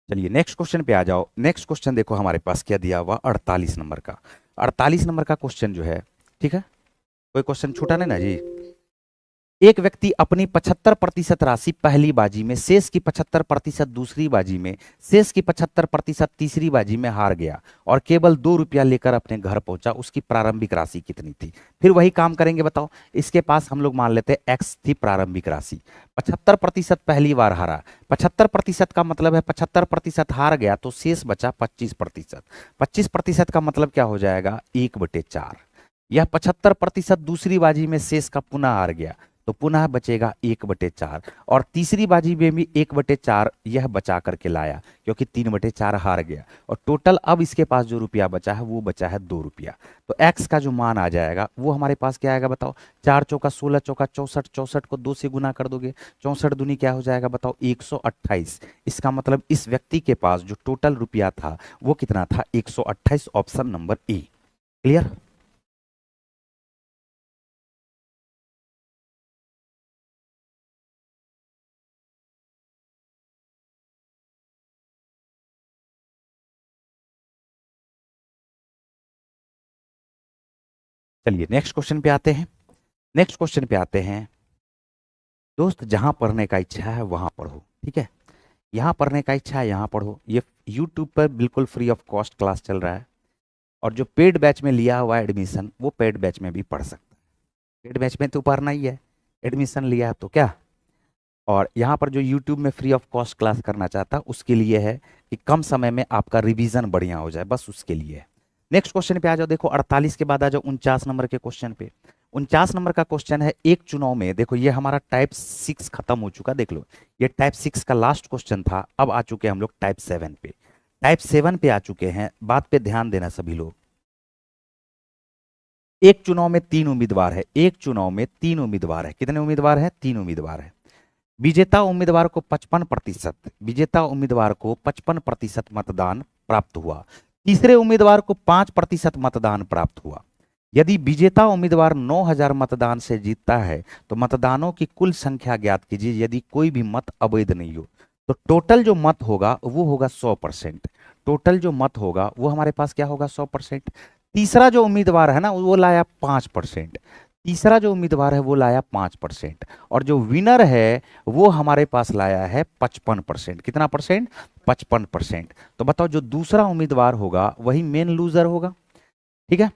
चलिए नेक्स्ट क्वेश्चन पे आ जाओ। नेक्स्ट क्वेश्चन देखो हमारे पास क्या दिया हुआ 48 नंबर का। 48 नंबर का क्वेश्चन जो है, ठीक है, कोई क्वेश्चन छूटा नहीं ना जी। एक व्यक्ति अपनी 75% राशि पहली बाजी में, शेष की 75% दूसरी बाजी में, शेष की 75% तीसरी बाजी में हार गया और केवल 2 रुपया लेकर अपने घर पहुंचा। उसकी प्रारंभिक राशि कितनी थी। फिर वही काम करेंगे बताओ। इसके पास हम लोग मान लेते हैं एक्स थी प्रारंभिक राशि। 75% पहली बार हारा, 75% का मतलब है 75% हार गया तो शेष बचा 25%। 25% का मतलब क्या हो जाएगा 1/4। यह 75% दूसरी बाजी में शेष का पुनः हार गया तो पुनः बचेगा 1/4, और तीसरी बाजी में भी 1/4 यह बचा करके लाया क्योंकि 3/4 हार गया, और टोटल अब इसके पास जो रुपया बचा है वो बचा है 2 रुपया। तो x का जो मान आ जाएगा वो हमारे पास क्या आएगा बताओ। 4×4 = 16, 4×4 = 64, 64 को 2 से गुना कर दोगे, 64 दूनी क्या हो जाएगा बताओ 128। इसका मतलब इस व्यक्ति के पास जो टोटल रुपया था वो कितना था 128। Option number A. क्लियर। चलिए नेक्स्ट क्वेश्चन पे आते हैं। नेक्स्ट क्वेश्चन पे आते हैं दोस्त, जहां पढ़ने का इच्छा है वहां पढ़ो। ठीक है, यहाँ पढ़ने का इच्छा है यहाँ पढ़ो। ये यूट्यूब पर बिल्कुल फ्री ऑफ कॉस्ट क्लास चल रहा है, और जो पेड बैच में लिया हुआ एडमिशन वो पेड बैच में भी पढ़ सकता है। पेड बैच में तो पढ़ना ही है, एडमिशन लिया तो क्या। और यहाँ पर जो यूट्यूब में फ्री ऑफ कॉस्ट क्लास करना चाहता उसके लिए है कि कम समय में आपका रिवीजन बढ़िया हो जाए, बस उसके लिए है। नेक्स्ट क्वेश्चन पे आ जाओ। देखो 48 के बाद आ जाओ 49 नंबर के क्वेश्चन पे। 49 नंबर का क्वेश्चन है, एक चुनाव में, देखो ये हमारा टाइप 6 खत्म हो चुका, देख लो ये टाइप 6 का लास्ट क्वेश्चन था। अब आ चुके हैं हम लोग टाइप 7 पे। टाइप 7 पे आ चुके हैं, बात पे ध्यान देना सभी लोग। एक चुनाव में 3 उम्मीदवार है, एक चुनाव में 3 उम्मीदवार है। कितने उम्मीदवार है? 3 उम्मीदवार है। विजेता उम्मीदवार को 55%, विजेता उम्मीदवार को 55% मतदान प्राप्त हुआ। तीसरे उम्मीदवार को 5% मतदान प्राप्त हुआ। यदि विजेता उम्मीदवार 9,000 मतदान से जीतता है तो मतदानों की कुल संख्या ज्ञात कीजिए यदि कोई भी मत अवैध नहीं हो। तो टोटल जो मत होगा वो होगा 100%। टोटल जो मत होगा वो हमारे पास क्या होगा? 100%। तीसरा जो उम्मीदवार है ना वो लाया 5%। तीसरा जो उम्मीदवार है वो लाया 5%। और जो विनर है वो हमारे पास लाया है 55%। कितना परसेंट? 55%। तो बताओ जो दूसरा उम्मीदवार होगा वही मेन लूजर होगा। ठीक है,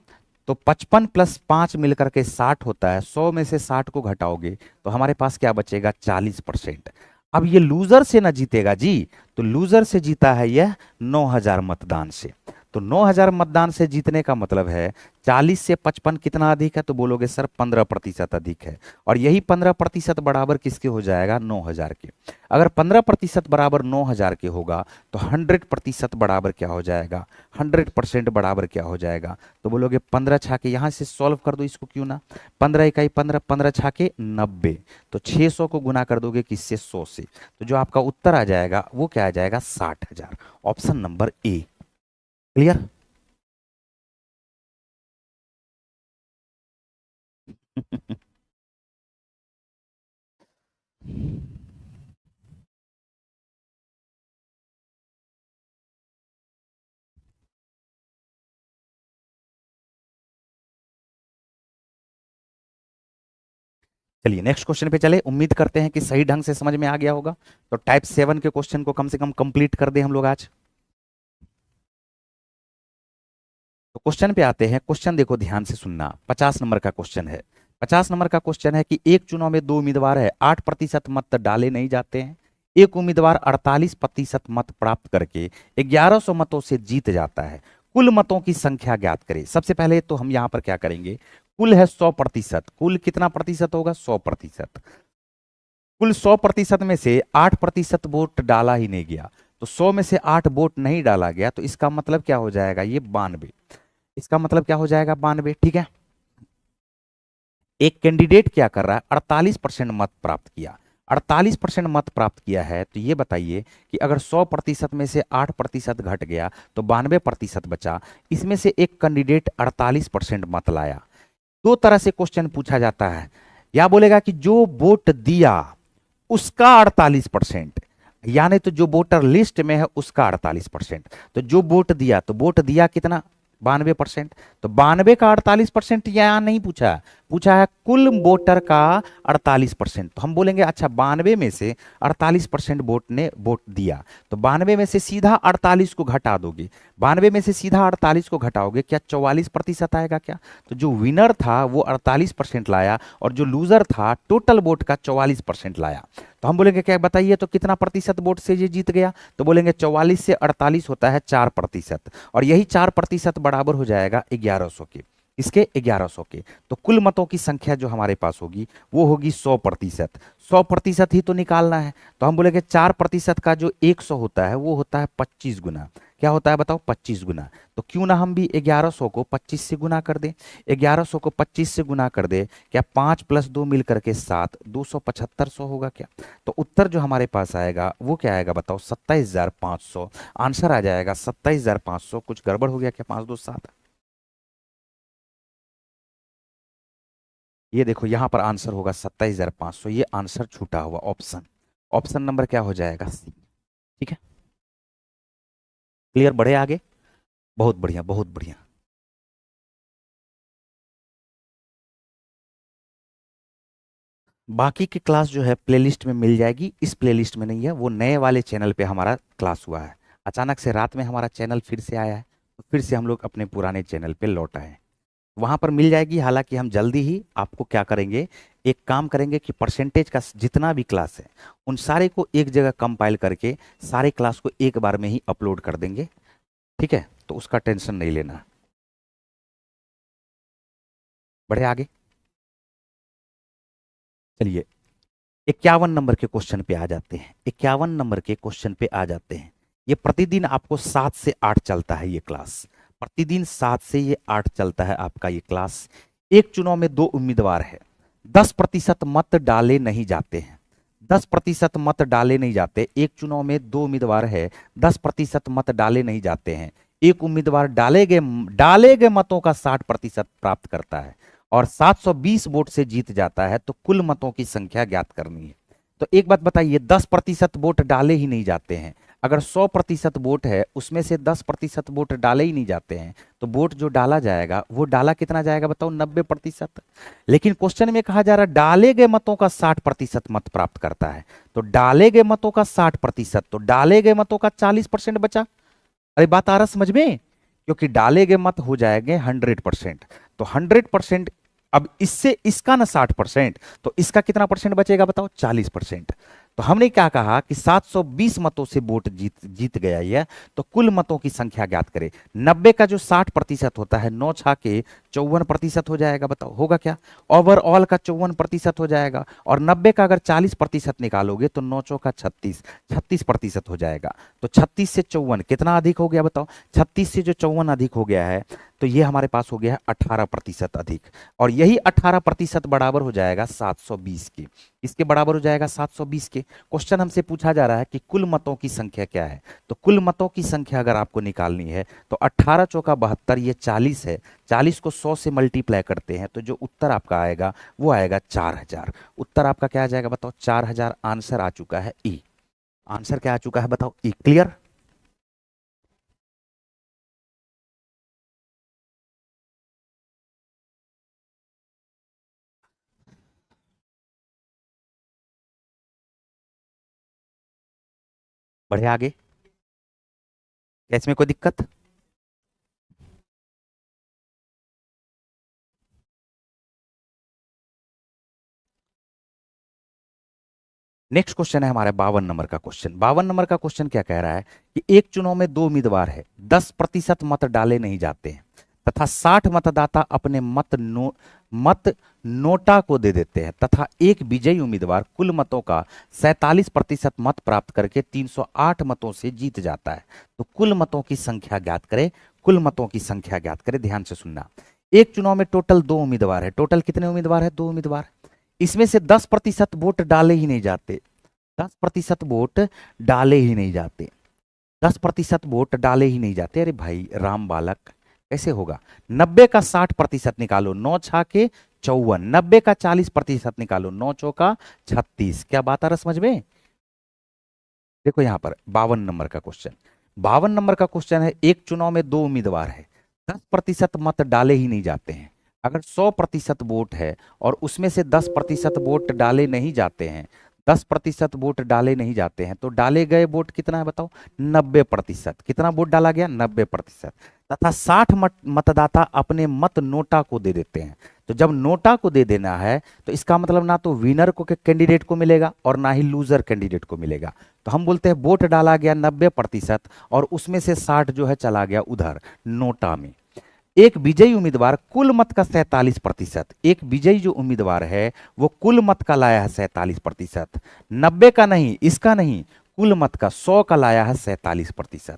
तो 55 + 5 मिलकर के 60 होता है। 100 में से 60 को घटाओगे तो हमारे पास क्या बचेगा? 40%। अब ये लूजर से ना जीतेगा जी, तो लूजर से जीता है यह 9,000 मतदान से। तो 9,000 मतदान से जीतने का मतलब है 40 से 55 कितना अधिक है? तो बोलोगे सर 15% अधिक है। और यही 15% बराबर किसके हो जाएगा? 9,000 के। अगर 15% बराबर 9,000 के होगा तो 100% बराबर क्या हो जाएगा? 100% बराबर क्या हो जाएगा? तो बोलोगे 15 छाके, यहां से सॉल्व कर दो इसको, क्यों ना। 15 इकाई 15, 15 छाके 90। तो 600 को गुना कर दोगे किससे? 100 से। तो जो आपका उत्तर आ जाएगा वो क्या आ जाएगा? 60,000। Option number A. क्लियर? चलिए नेक्स्ट क्वेश्चन पे चले। उम्मीद करते हैं कि सही ढंग से समझ में आ गया होगा। तो टाइप 7 के क्वेश्चन को कम से कम कंप्लीट कर दे हम लोग आज। तो क्वेश्चन पे आते हैं। क्वेश्चन देखो ध्यान से सुनना, 50 नंबर का क्वेश्चन है। 50 नंबर का क्वेश्चन है कि एक चुनाव में 2 उम्मीदवार है, 8% मत डाले नहीं जाते हैं। एक उम्मीदवार 48% मत प्राप्त करके 1100 मतों से जीत जाता है। कुल मतों की संख्या ज्ञात करें। सबसे पहले तो हम यहां पर क्या करेंगे? कुल है 100%, कुल कितना प्रतिशत होगा? 100%। कुल 100% में से 8% वोट डाला ही नहीं गया, तो 100 में से 8 वोट नहीं डाला गया, तो इसका मतलब क्या हो जाएगा? ये 92। इसका मतलब क्या हो जाएगा? 92। ठीक है, एक कैंडिडेट क्या कर रहा है? 48% मत प्राप्त किया। 48% मत प्राप्त किया है, तो ये बताइए कि अगर 100% में से 8% घट गया तो 92% बचा। इसमें से एक कैंडिडेट 48% मत लाया। दो तरह से क्वेश्चन पूछा जाता है। या बोलेगा कि जो वोट दिया उसका 48%, यानी तो जो वोटर लिस्ट में है उसका 48%। तो जो वोट दिया, तो वोट दिया कितना? 92%। तो 92 का 48% यहाँ नहीं पूछा है, पूछा है कुल वोटर का 48%। तो हम बोलेंगे अच्छा 92 में से 48% वोट ने वोट दिया, तो 92 में से सीधा 48 को घटा दोगे। 92 में से सीधा 48 को घटाओगे, क्या 44% आएगा क्या? तो जो विनर था वो 48% लाया और जो लूजर था टोटल वोट का 44% लाया। तो हम बोलेंगे क्या, बताइए तो कितना प्रतिशत वोट से ये जीत गया? तो बोलेंगे 44 से 48 होता है 4%, और यही 4% बराबर हो जाएगा 1100 के। इसके 1100 के। तो कुल मतों की संख्या जो हमारे पास होगी वो होगी 100%। 100% ही तो निकालना है। तो हम बोलेंगे 4% का जो 100 होता है वो होता है 25 गुना। क्या होता है बताओ? 25 गुना। तो क्यों ना हम भी 1100 को 25 से गुना कर दें। 1100 को 25 से गुना कर दे, क्या 5 + 2 मिलकर के 7, 275 होगा क्या? तो उत्तर जो हमारे पास आएगा वो क्या आएगा बताओ? 27,500। आंसर आ जाएगा 27,500। कुछ गड़बड़ हो गया क्या? 5 2 7। ये देखो यहां पर आंसर होगा 27,500। ये आंसर छूटा हुआ ऑप्शन, ऑप्शन नंबर क्या हो जाएगा? सी। ठीक है, क्लियर? बढ़े आगे। बहुत बढ़िया, बहुत बढ़िया। बाकी की क्लास जो है प्लेलिस्ट में मिल जाएगी, इस प्लेलिस्ट में नहीं है, वो नए वाले चैनल पे हमारा क्लास हुआ है। अचानक से रात में हमारा चैनल फिर से आया है, तो फिर से हम लोग अपने पुराने चैनल पे लौट आए हैं। वहां पर मिल जाएगी। हालांकि हम जल्दी ही आपको क्या करेंगे, एक काम करेंगे कि परसेंटेज का जितना भी क्लास है उन सारे को एक जगह कंपाइल करके सारे क्लास को एक बार में ही अपलोड कर देंगे। ठीक है, तो उसका टेंशन नहीं लेना। बढ़े आगे। चलिए 51 नंबर के क्वेश्चन पे आ जाते हैं। 51 नंबर के क्वेश्चन पे आ जाते हैं। ये प्रतिदिन आपको 7 से 8 चलता है ये क्लास। प्रतिदिन 7 से ये 8 चलता है आपका ये क्लास। एक चुनाव में 2 उम्मीदवार है, 10% मत डाले नहीं जाते हैं। 10% मत डाले नहीं जाते। एक चुनाव में 2 उम्मीदवार है, 10% मत डाले नहीं जाते हैं। एक उम्मीदवार डाले गए मतों का 60% प्राप्त करता है और 720 वोट से जीत जाता है, तो कुल मतों की संख्या ज्ञात करनी है। तो एक बात बताइए, 10% वोट डाले ही नहीं जाते हैं। अगर 100% वोट है, उसमें से 10% वोट डाले ही नहीं जाते हैं, तो वोट जो डाला जाएगा वो डाला कितना जाएगा बताओ? 90%। लेकिन क्वेश्चन में कहा जा रहा है डाले गए मतों का 60% मत प्राप्त करता है। तो डाले गए मतों का 60%, तो डाले गए मतों का 40% बचा। अरे बात आ रहा समझ में? क्योंकि डाले गए मत हो जाएंगे 100%। तो 100%, अब इससे इसका ना 60%, तो इसका कितना परसेंट बचेगा बताओ? 40%। तो हमने क्या कहा कि 720 मतों से वोट जीत गया ये, तो कुल मतों की संख्या ज्ञात करें। 90 का जो 60% होता है, 9 छा के 54% हो जाएगा। बताओ होगा क्या? ओवरऑल का 54% हो जाएगा। और 90 का अगर 40% निकालोगे तो 9 चौका 36, 36% हो जाएगा। तो 36 से 54 कितना अधिक हो गया बताओ? 36 से जो 54 अधिक हो गया है, तो ये हमारे पास हो गया है 18% अधिक। और यही 18% बराबर हो जाएगा 720 के। इसके बराबर हो जाएगा 720 के। क्वेश्चन हमसे पूछा जा रहा है कि कुल मतों की संख्या क्या है। तो कुल मतों की संख्या अगर आपको निकालनी है तो 18 चौका 72, ये 40 है। 40 को 100 से मल्टीप्लाई करते हैं तो जो उत्तर आपका आएगा वो आएगा 4000। उत्तर आपका क्या आ जाएगा बताओ? 4000 आंसर आ चुका है ई। आंसर क्या आ चुका है बताओ? ई। क्लियर? बढ़े आगे? क्या इसमें कोई दिक्कत? नेक्स्ट क्वेश्चन है हमारा 52 नंबर का क्वेश्चन। 52 नंबर का क्वेश्चन क्या कह रहा है कि एक चुनाव में 2 उम्मीदवार है, 10% मत डाले नहीं जाते हैं तथा 60 मतदाता अपने मत नोटा को दे देते हैं तथा एक विजयी उम्मीदवार कुल मतों का 47% मत प्राप्त करके 308 मतों से जीत जाता है। तो कुल मतों की संख्या ज्ञात करें। कुल मतों की संख्या ज्ञात करें। ध्यान से सुनना। एक चुनाव में टोटल 2 उम्मीदवार है। टोटल कितने उम्मीदवार है? 2 उम्मीदवार। इसमें से 10% वोट डाले ही नहीं जाते। 10% वोट डाले ही नहीं जाते। 10% वोट डाले ही नहीं जाते। अरे भाई राम बालक, कैसे होगा? 90 का 60% निकालो, 9 छा के 54। 90 का 40% निकालो, 9 चौका 36। क्या बात आ रहा समझ में? देखो यहां पर 52 नंबर का क्वेश्चन। 52 नंबर का क्वेश्चन है, एक चुनाव में 2 उम्मीदवार है, 10% मत डाले ही नहीं जाते हैं। अगर 100% वोट है और उसमें से 10% वोट डाले नहीं जाते हैं, 10% वोट डाले नहीं जाते हैं, तो डाले गए वोट कितना है बताओ? 90%। कितना वोट डाला गया? 90%। तथा 60 मतदाता अपने मत नोटा को दे देते हैं। तो जब नोटा को दे देना है तो इसका मतलब ना तो विनर को के कैंडिडेट को मिलेगा और ना ही लूजर कैंडिडेट को मिलेगा। तो हम बोलते हैं वोट डाला गया 90% और उसमें से 60 जो है चला गया उधर नोटा में। एक विजयी उम्मीदवार कुल मत का 47%। एक विजयी जो उम्मीदवार है वो कुल मत का लाया है 47%। 90 का नहीं, इसका नहीं, कुल मत का 100 का लाया है 47%।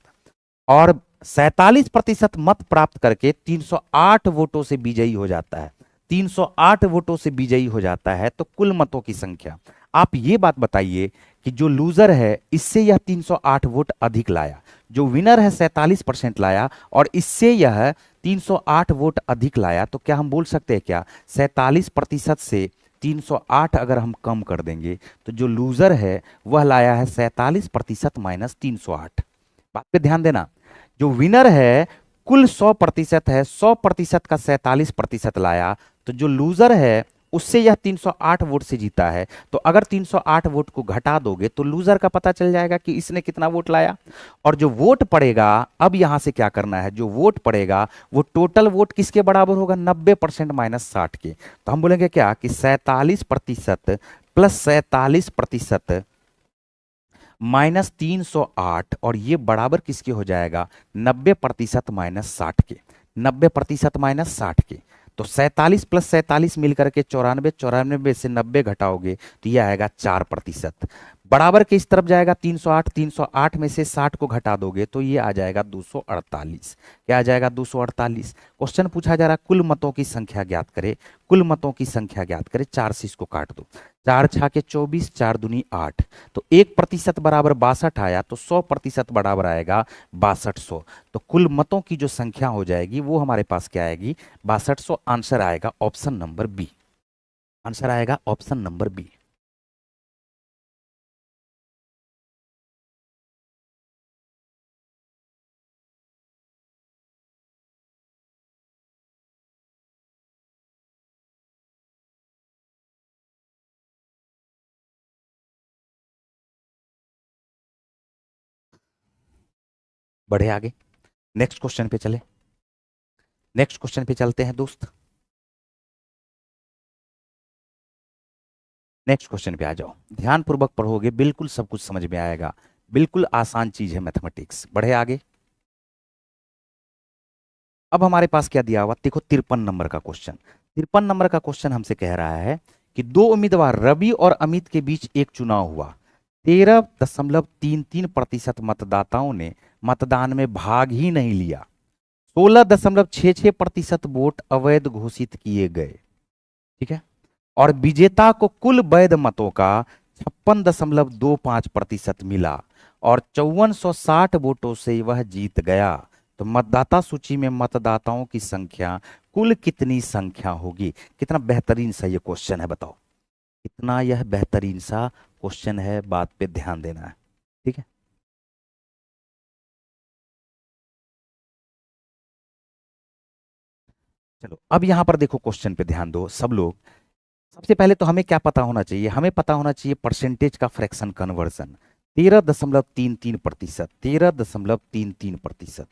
और 47% मत प्राप्त करके 308 वोटों से विजयी हो जाता है। 308 वोटों से विजयी हो जाता है। तो कुल मतों की संख्या आप ये बात बताइए कि जो लूजर है इससे यह 308 वोट अधिक लाया, जो विनर है 47% लाया और इससे यह 308 वोट अधिक लाया, तो क्या हम बोल सकते हैं क्या 47% से 308 अगर हम कम कर देंगे तो जो लूजर है वह लाया है 47% माइनस 308। बात पे ध्यान देना। जो विनर है कुल 100% है, 100% का 47% लाया, तो जो लूजर है उससे यह 308 वोट से जीता है। तो अगर 308 वोट को घटा दोगे तो लूजर का पता चल जाएगा कि इसने कितना वोट लाया। और जो वोट पड़ेगा, अब यहां से क्या करना है, जो वोट पड़ेगा वो टोटल वोट किसके बराबर होगा? 90% माइनस 60 के। तो हम बोलेंगे क्या कि 47% प्लस 47% माइनस 308, और ये बराबर किसके हो जाएगा? 90% माइनस 60 के। 90% माइनस 60 के। तो 47 प्लस 47 मिलकर के 94, 94 से 90 घटाओगे तो ये आएगा 4%। बराबर के इस तरफ जाएगा 308, 308 में से 60 को घटा दोगे तो ये आ जाएगा 248। क्या आ जाएगा? 248। क्वेश्चन पूछा जा रहा है कुल मतों की संख्या ज्ञात करे, कुल मतों की संख्या ज्ञात करे, 4 से इसको काट दो, 4 छाके 24, 4 दूनी 8, तो 1% बराबर 62 आया, तो 100% बराबर आएगा 6200। तो कुल मतों की जो संख्या हो जाएगी वो हमारे पास क्या आएगी? 6200। आंसर आएगा ऑप्शन नंबर बी। आंसर आएगा ऑप्शन नंबर बी। बढ़े आगे, नेक्स्ट क्वेश्चन पे चले, नेक्स्ट क्वेश्चन पे चलते हैं दोस्त। नेक्स्ट क्वेश्चन पे आ जाओ, ध्यान पूर्वक पढ़ोगे बिल्कुल सब कुछ समझ में आएगा, बिल्कुल आसान चीज है मैथमेटिक्स। बढ़े आगे। अब हमारे पास क्या दिया हुआ देखो, 53 नंबर का क्वेश्चन। 53 नंबर का क्वेश्चन हमसे कह रहा है कि दो उम्मीदवार रवि और अमित के बीच एक चुनाव हुआ, 13.33% मतदाताओं ने मतदान में भाग ही नहीं लिया, 16.66% वोट अवैध घोषित किए गए। ठीक है, और विजेता को कुल वैध मतों का 56.25% मिला और 5460 वोटों से वह जीत गया। तो मतदाता सूची में मतदाताओं की संख्या कुल कितनी संख्या होगी? कितना बेहतरीन सा ये क्वेश्चन है, बताओ कितना यह बेहतरीन सा क्वेश्चन है, बात पे ध्यान देना है। ठीक है, चलो अब यहां पर देखो, क्वेश्चन पे ध्यान दो सब लोग। सबसे पहले तो हमें क्या पता होना चाहिए? हमें पता होना चाहिए परसेंटेज का फ्रैक्शन कन्वर्जन। 13.33%, 13.33%,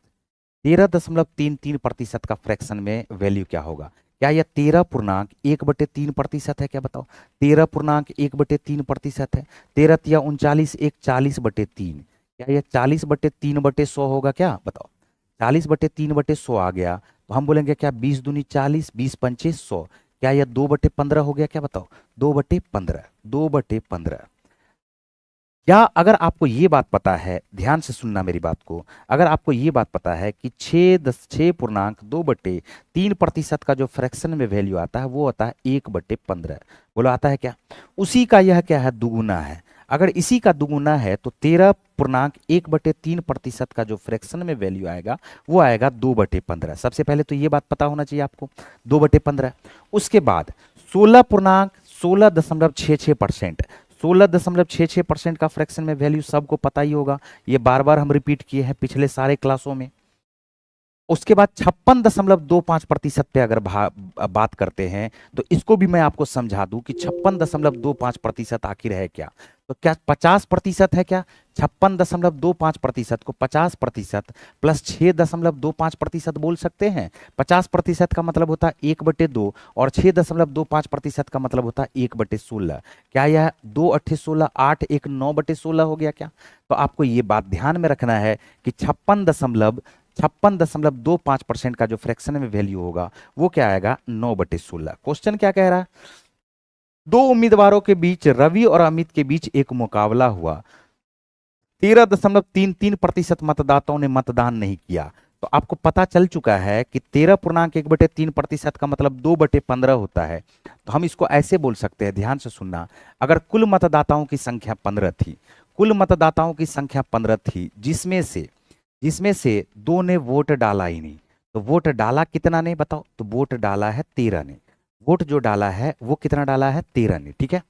13.33% का फ्रैक्शन में वैल्यू क्या होगा? क्या यह 13.1/3% है? क्या बताओ, 13.1/3% है? 13 या 39, एक 40/3, क्या यह 40/3/100 होगा? क्या बताओ, 40/3/100 आ गया तो हम बोलेंगे क्या 20 दूनी 40, 20 पंचे 100, क्या यह 2/15 हो गया? क्या बताओ, 2/15, 2/15। या अगर आपको ये बात पता है, ध्यान से सुनना मेरी बात को, अगर आपको ये बात पता है कि 6.2/3% का जो फ्रैक्शन में वैल्यू आता है वो आता है 1/15, बोलो आता है क्या? उसी का यह क्या है? दुगुना है। अगर इसी का दुगुना है तो 13.1/3% का जो फ्रैक्शन में वैल्यू आएगा वो आएगा 2/15। सबसे पहले तो ये बात पता होना चाहिए आपको, 2/15। उसके बाद 16.66%, 16.66% का फ्रैक्शन में वैल्यू सबको पता ही होगा, ये बार बार हम रिपीट किए हैं पिछले सारे क्लासों में। उसके बाद 56.25% पे अगर बात करते हैं तो इसको भी मैं आपको समझा दूं कि 56.25% आखिर है क्या? तो क्या 50% है क्या? 56.25% को 50% प्लस 6.25% बोल सकते हैं। 50% का मतलब होता है 1/2 और 6.25% का मतलब होता है 1/16। क्या यह 2 8 16, 8 1 9/16 हो गया क्या? तो आपको ये बात ध्यान में रखना है कि 56.25% का जो फ्रैक्शन में वैल्यू होगा वो क्या आएगा? 9/16। क्वेश्चन क्या कह रहा है? दो उम्मीदवारों के बीच, रवि और अमित के बीच एक मुकाबला हुआ, 13.33% मतदाताओं ने मतदान नहीं किया। तो आपको पता चल चुका है कि 13.1/3% का मतलब 2/15 होता है। तो हम इसको ऐसे बोल सकते हैं, ध्यान से सुनना, अगर कुल मतदाताओं की संख्या 15 थी, कुल मतदाताओं की संख्या 15 थी, जिसमें से दो ने वोट डाला ही नहीं, तो वोट डाला कितना ने बताओ? तो वोट डाला है 13 ने, वोट जो डाला है वो कितना डाला है? 13 ने। ठीक है,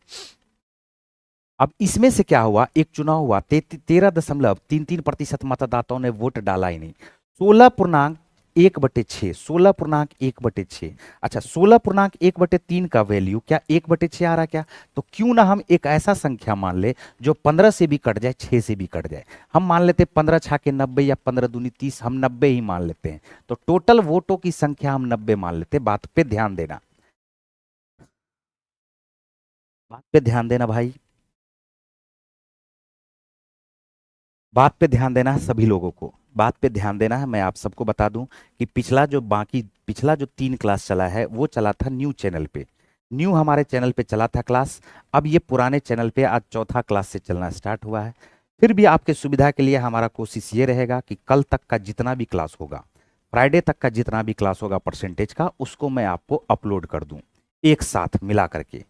अब इसमें से क्या हुआ? एक चुनाव हुआ, 13.33% मतदाताओं ने वोट डाला ही नहीं, 16.1/6, 16.1/6। अच्छा, 16.1/3 का वैल्यू क्या 1/6 आ रहा क्या? तो क्यों ना हम एक ऐसा संख्या मान ले जो 15 से भी कट जाए, 6 से भी कट जाए। हम मान लेते 15 छाके 90 या 15 दूनी 30, हम 90 ही मान लेते हैं। तो टोटल वोटों की संख्या हम 90 मान लेते हैं। बात पे ध्यान देना, बात पे ध्यान देना भाई। बात पे ध्यान देना है सभी लोगों को, बात पे ध्यान देना है। मैं आप सबको बता दूं कि पिछला जो 3 क्लास चला है वो चला था न्यू चैनल पे, न्यू हमारे चैनल पे चला था क्लास। अब ये पुराने चैनल पे आज चौथा क्लास से चलना स्टार्ट हुआ है। फिर भी आपके सुविधा के लिए हमारा कोशिश ये रहेगा कि कल तक का जितना भी क्लास होगा, फ्राइडे तक का जितना भी क्लास होगा परसेंटेज का, उसको मैं आपको अपलोड कर दूं एक साथ मिला करके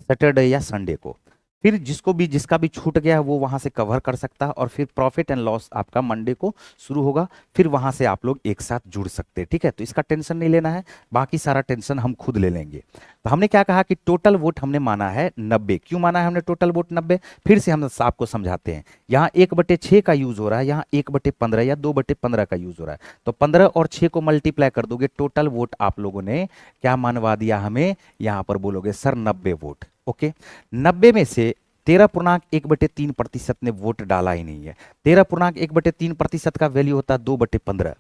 सैटरडे या संडे को। फिर जिसका भी छूट गया है वो वहां से कवर कर सकता है, और फिर प्रॉफिट एंड लॉस आपका मंडे को शुरू होगा, फिर वहां से आप लोग एक साथ जुड़ सकते हैं। ठीक है, तो इसका टेंशन नहीं लेना है, बाकी सारा टेंशन हम खुद ले लेंगे। तो हमने क्या कहा कि टोटल वोट हमने माना है 90। क्यों माना है हमने टोटल वोट 90? फिर से हम आपको समझाते हैं। यहाँ 1/6 का यूज हो रहा है, यहाँ 1/15 या 2/15 का यूज हो रहा है। तो 15 और 6 को मल्टीप्लाई कर दोगे, टोटल वोट आप लोगों ने क्या मानवा दिया हमें, यहाँ पर बोलोगे सर 90 वोट। ओके, 90 में से 13.1/3% ने वोट डाला ही नहीं है। 13.1/3% का वैल्यू होता है 2/15,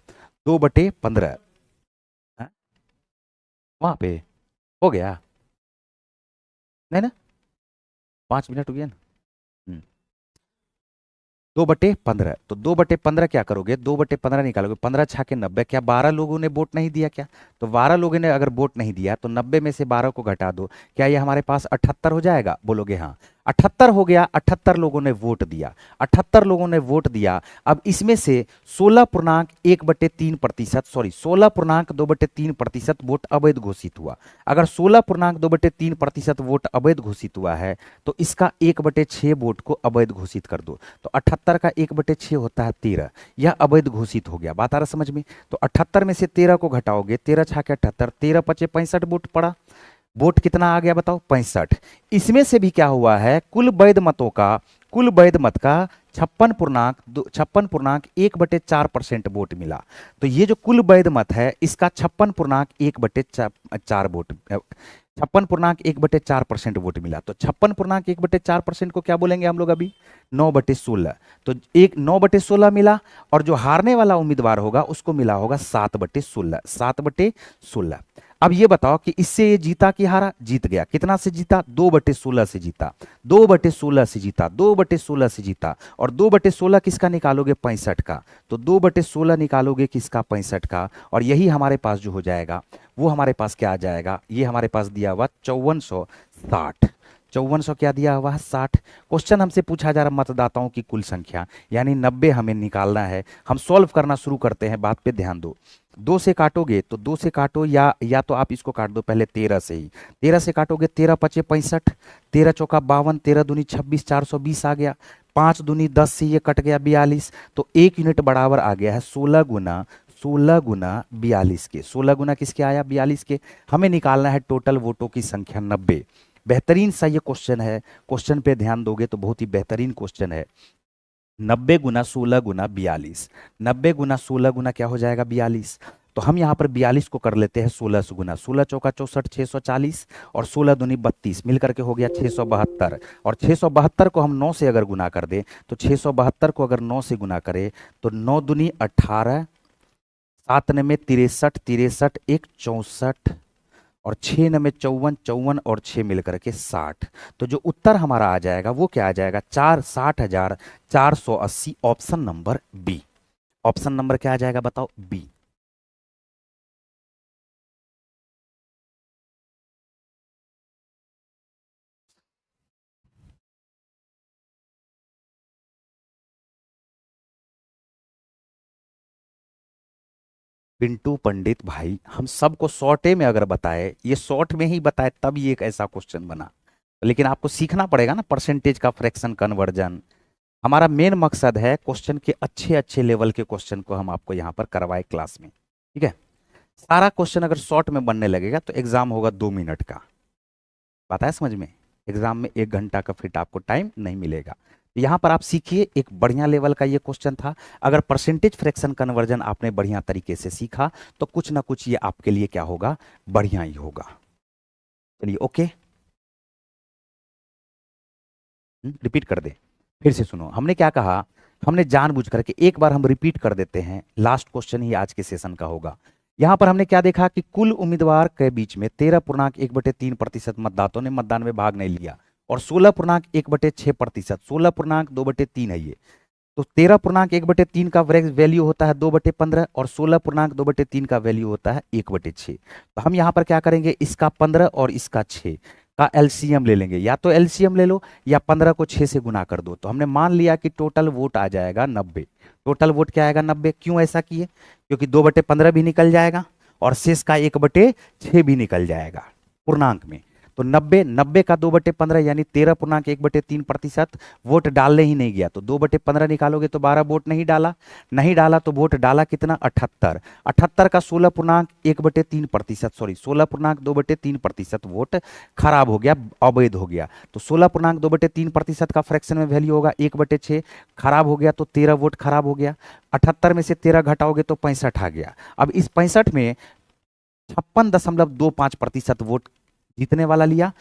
2/15 वहां पे हो गया, नहीं ना? 5 मिनट हो गया ना। 2/15, तो 2/15 क्या करोगे, 2/15 निकालोगे, 15×6 = 90। क्या 12 लोगों ने वोट नहीं दिया क्या? तो 12 लोगों ने अगर वोट नहीं दिया तो 90 में से 12 को घटा दो, क्या ये हमारे पास 78 हो जाएगा? बोलोगे हाँ, 78 हो गया। 78 लोगों ने वोट दिया, 78 लोगों ने वोट दिया। अब इसमें से 16.1/3%, सॉरी 16.2/3% वोट अवैध घोषित हुआ। अगर 16.2/3% वोट अवैध घोषित हुआ है तो इसका 1/6 वोट को अवैध घोषित कर दो। तो 78 का 1/6 होता है 13, यह अवैध घोषित हो गया। बात आ रहा समझ में? तो 78 में से 13 को घटाओगे, 13×6 = 78, 13×5 = 65 वोट पड़ा। वोट कितना आ गया बताओ? 65। इसमें से भी क्या हुआ है, कुल वैध मत का 56.1/4% वोट मिला। तो ये जो कुल वैध मत है इसका 56.1/4 वोट, 56.1/4% वोट मिला। तो 56.1/4% को क्या बोलेंगे हम लोग अभी? 9/16। तो एक 9/16 मिला, और जो हारने वाला उम्मीदवार होगा उसको मिला होगा 7/16, 7/16। अब ये बताओ कि इससे ये जीता कि हारा? जीत गया। कितना से जीता? 2/16 से जीता, 2/16 से जीता, 2/16 से जीता। और 2/16 किसका निकालोगे? 65 का। तो 2/16 निकालोगे किसका? 65 का। और यही हमारे पास जो हो जाएगा वो हमारे पास क्या आ जाएगा, ये हमारे पास दिया हुआ 5460। 5400 क्या दिया हुआ है? 60। क्वेश्चन हमसे पूछा जा रहा मतदाताओं की कुल संख्या, यानी 90 हमें निकालना है। हम सॉल्व करना शुरू करते हैं, बात पे ध्यान दो। 2 से काटोगे तो 2 से काटो, या तो आप इसको काट दो पहले 13 से ही। 13 से काटोगे, 13×5 = 65, 13×4 = 52, 13×2 = 26, 420 आ गया। 5×2 = 10 से ये कट गया 42। तो 1 यूनिट बराबर आ गया है 16 गुना 16 गुना किसके आया? 42 के। हमें निकालना है टोटल वोटों की संख्या 90। बेहतरीन सा ये क्वेश्चन है, क्वेश्चन पे ध्यान दोगे तो बहुत ही बेहतरीन क्वेश्चन है। 90 गुना 16 गुना 42, 90 गुना 16 गुना क्या हो जाएगा? 42। तो हम यहाँ पर 42 को कर लेते हैं 16 से गुना, 16×4 = 64, 640, और 16×2 = 32, मिलकर के हो गया 672। और 672 को हम 9 से अगर गुना कर दें, तो 672 को अगर 9 से गुना करें तो 9×2 = 18, 7×9 = 63, 63 1 64, और 6×9 = 54, 54 और 6 मिलकर के 60। तो जो उत्तर हमारा आ जाएगा वो क्या आ जाएगा? 60,480। Option number B. Option number क्या आ जाएगा बताओ? बी। पिंटू पंडित भाई, हम सबको शॉर्टे में अगर बताए, ये शॉर्ट में ही बताए तब ये एक ऐसा क्वेश्चन बना। लेकिन आपको सीखना पड़ेगा ना परसेंटेज का फ्रैक्शन कन्वर्जन। हमारा मेन मकसद है क्वेश्चन के अच्छे अच्छे लेवल के क्वेश्चन को हम आपको यहाँ पर करवाए क्लास में। ठीक है, सारा क्वेश्चन अगर शॉर्ट में बनने लगेगा तो एग्जाम होगा 2 मिनट का। बात है समझ में? एग्जाम में 1 घंटा का फिट आपको टाइम नहीं मिलेगा। तो यहाँ पर आप सीखिए, एक बढ़िया लेवल का ये क्वेश्चन था। अगर परसेंटेज फ्रैक्शन कन्वर्जन आपने बढ़िया तरीके से सीखा तो कुछ ना कुछ ये आपके लिए क्या होगा? बढ़िया ही होगा। चलिए ओके, रिपीट कर दे, फिर से सुनो। हमने क्या कहा, हमने जानबूझ करके एक बार हम रिपीट कर देते हैं, लास्ट क्वेश्चन ही आज के सेशन का होगा। यहां पर हमने क्या देखा कि कुल उम्मीदवार के बीच में 13.1/3% मतदाताओं ने मतदान में भाग नहीं लिया, और 16.1/6%, 16.2/3 है ये। तो 13.1/3 का वैल्यू होता है 2/15 और 16.2/3 का वैल्यू होता है 1/6। तो हम यहाँ पर क्या करेंगे, इसका 15 और इसका 6 का एलसीएम ले लेंगे, या तो एलसीएम ले लो या 15 को 6 से गुना कर दो। तो हमने मान लिया कि टोटल वोट आ जाएगा 90। टोटल वोट क्या आएगा 90। क्यों ऐसा किए, क्योंकि 2/15 भी निकल जाएगा और शेष का 1/6 भी निकल जाएगा पूर्णांक में। तो 90 का 2/15 यानी 13.1/3% वोट डालने ही नहीं गया। तो 2/15 निकालोगे तो 12 वोट नहीं डाला, नहीं डाला तो वोट डाला कितना 78। 78 का 16.1/3%, सॉरी 16.2/3% वोट खराब हो गया, अवैध हो गया। तो 16.2/3% का फ्रैक्शन में वैल्यू होगा 1/6, खराब हो गया तो 13 वोट खराब हो गया। 78 में से 13 घटाओगे तो 65 आ गया। अब इस 65 में 56.25% वोट जीतने वाला लिया,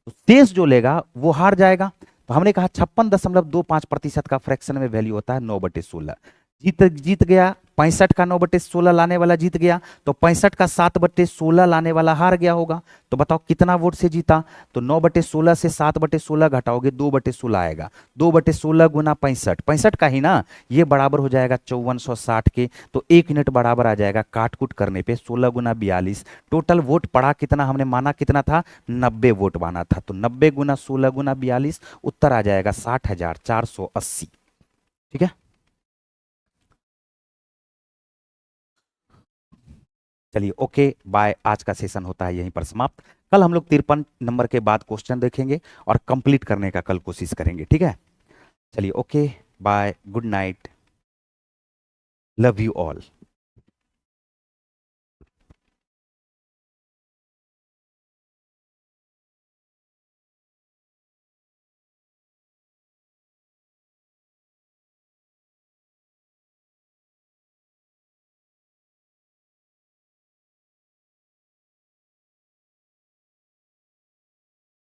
तो शेष जो लेगा वो हार जाएगा। तो हमने कहा 56.25% का फ्रैक्शन में वैल्यू होता है 9/16। जीत गया 65 का 9/16 लाने वाला जीत गया, तो 65 का 7/16 लाने वाला हार गया होगा। तो बताओ कितना वोट से जीता। तो 9/16 से 7/16 घटाओगे 2/16 आएगा। 2/16 गुना 65, 65 का ही ना, ये बराबर हो जाएगा 5460 के। तो 1 यूनिट बराबर आ जाएगा काटकूट करने पे 16 गुना 42। टोटल वोट पड़ा कितना, हमने माना कितना था 90 वोट माना था। तो 90 गुना 16 गुना 42, उत्तर आ जाएगा 60,480। ठीक है, चलिए ओके बाय। आज का सेशन होता है यहीं पर समाप्त। कल हम लोग 53 नंबर के बाद क्वेश्चन देखेंगे और कंप्लीट करने का कल कोशिश करेंगे। ठीक है, चलिए okay bye, good night, love you all.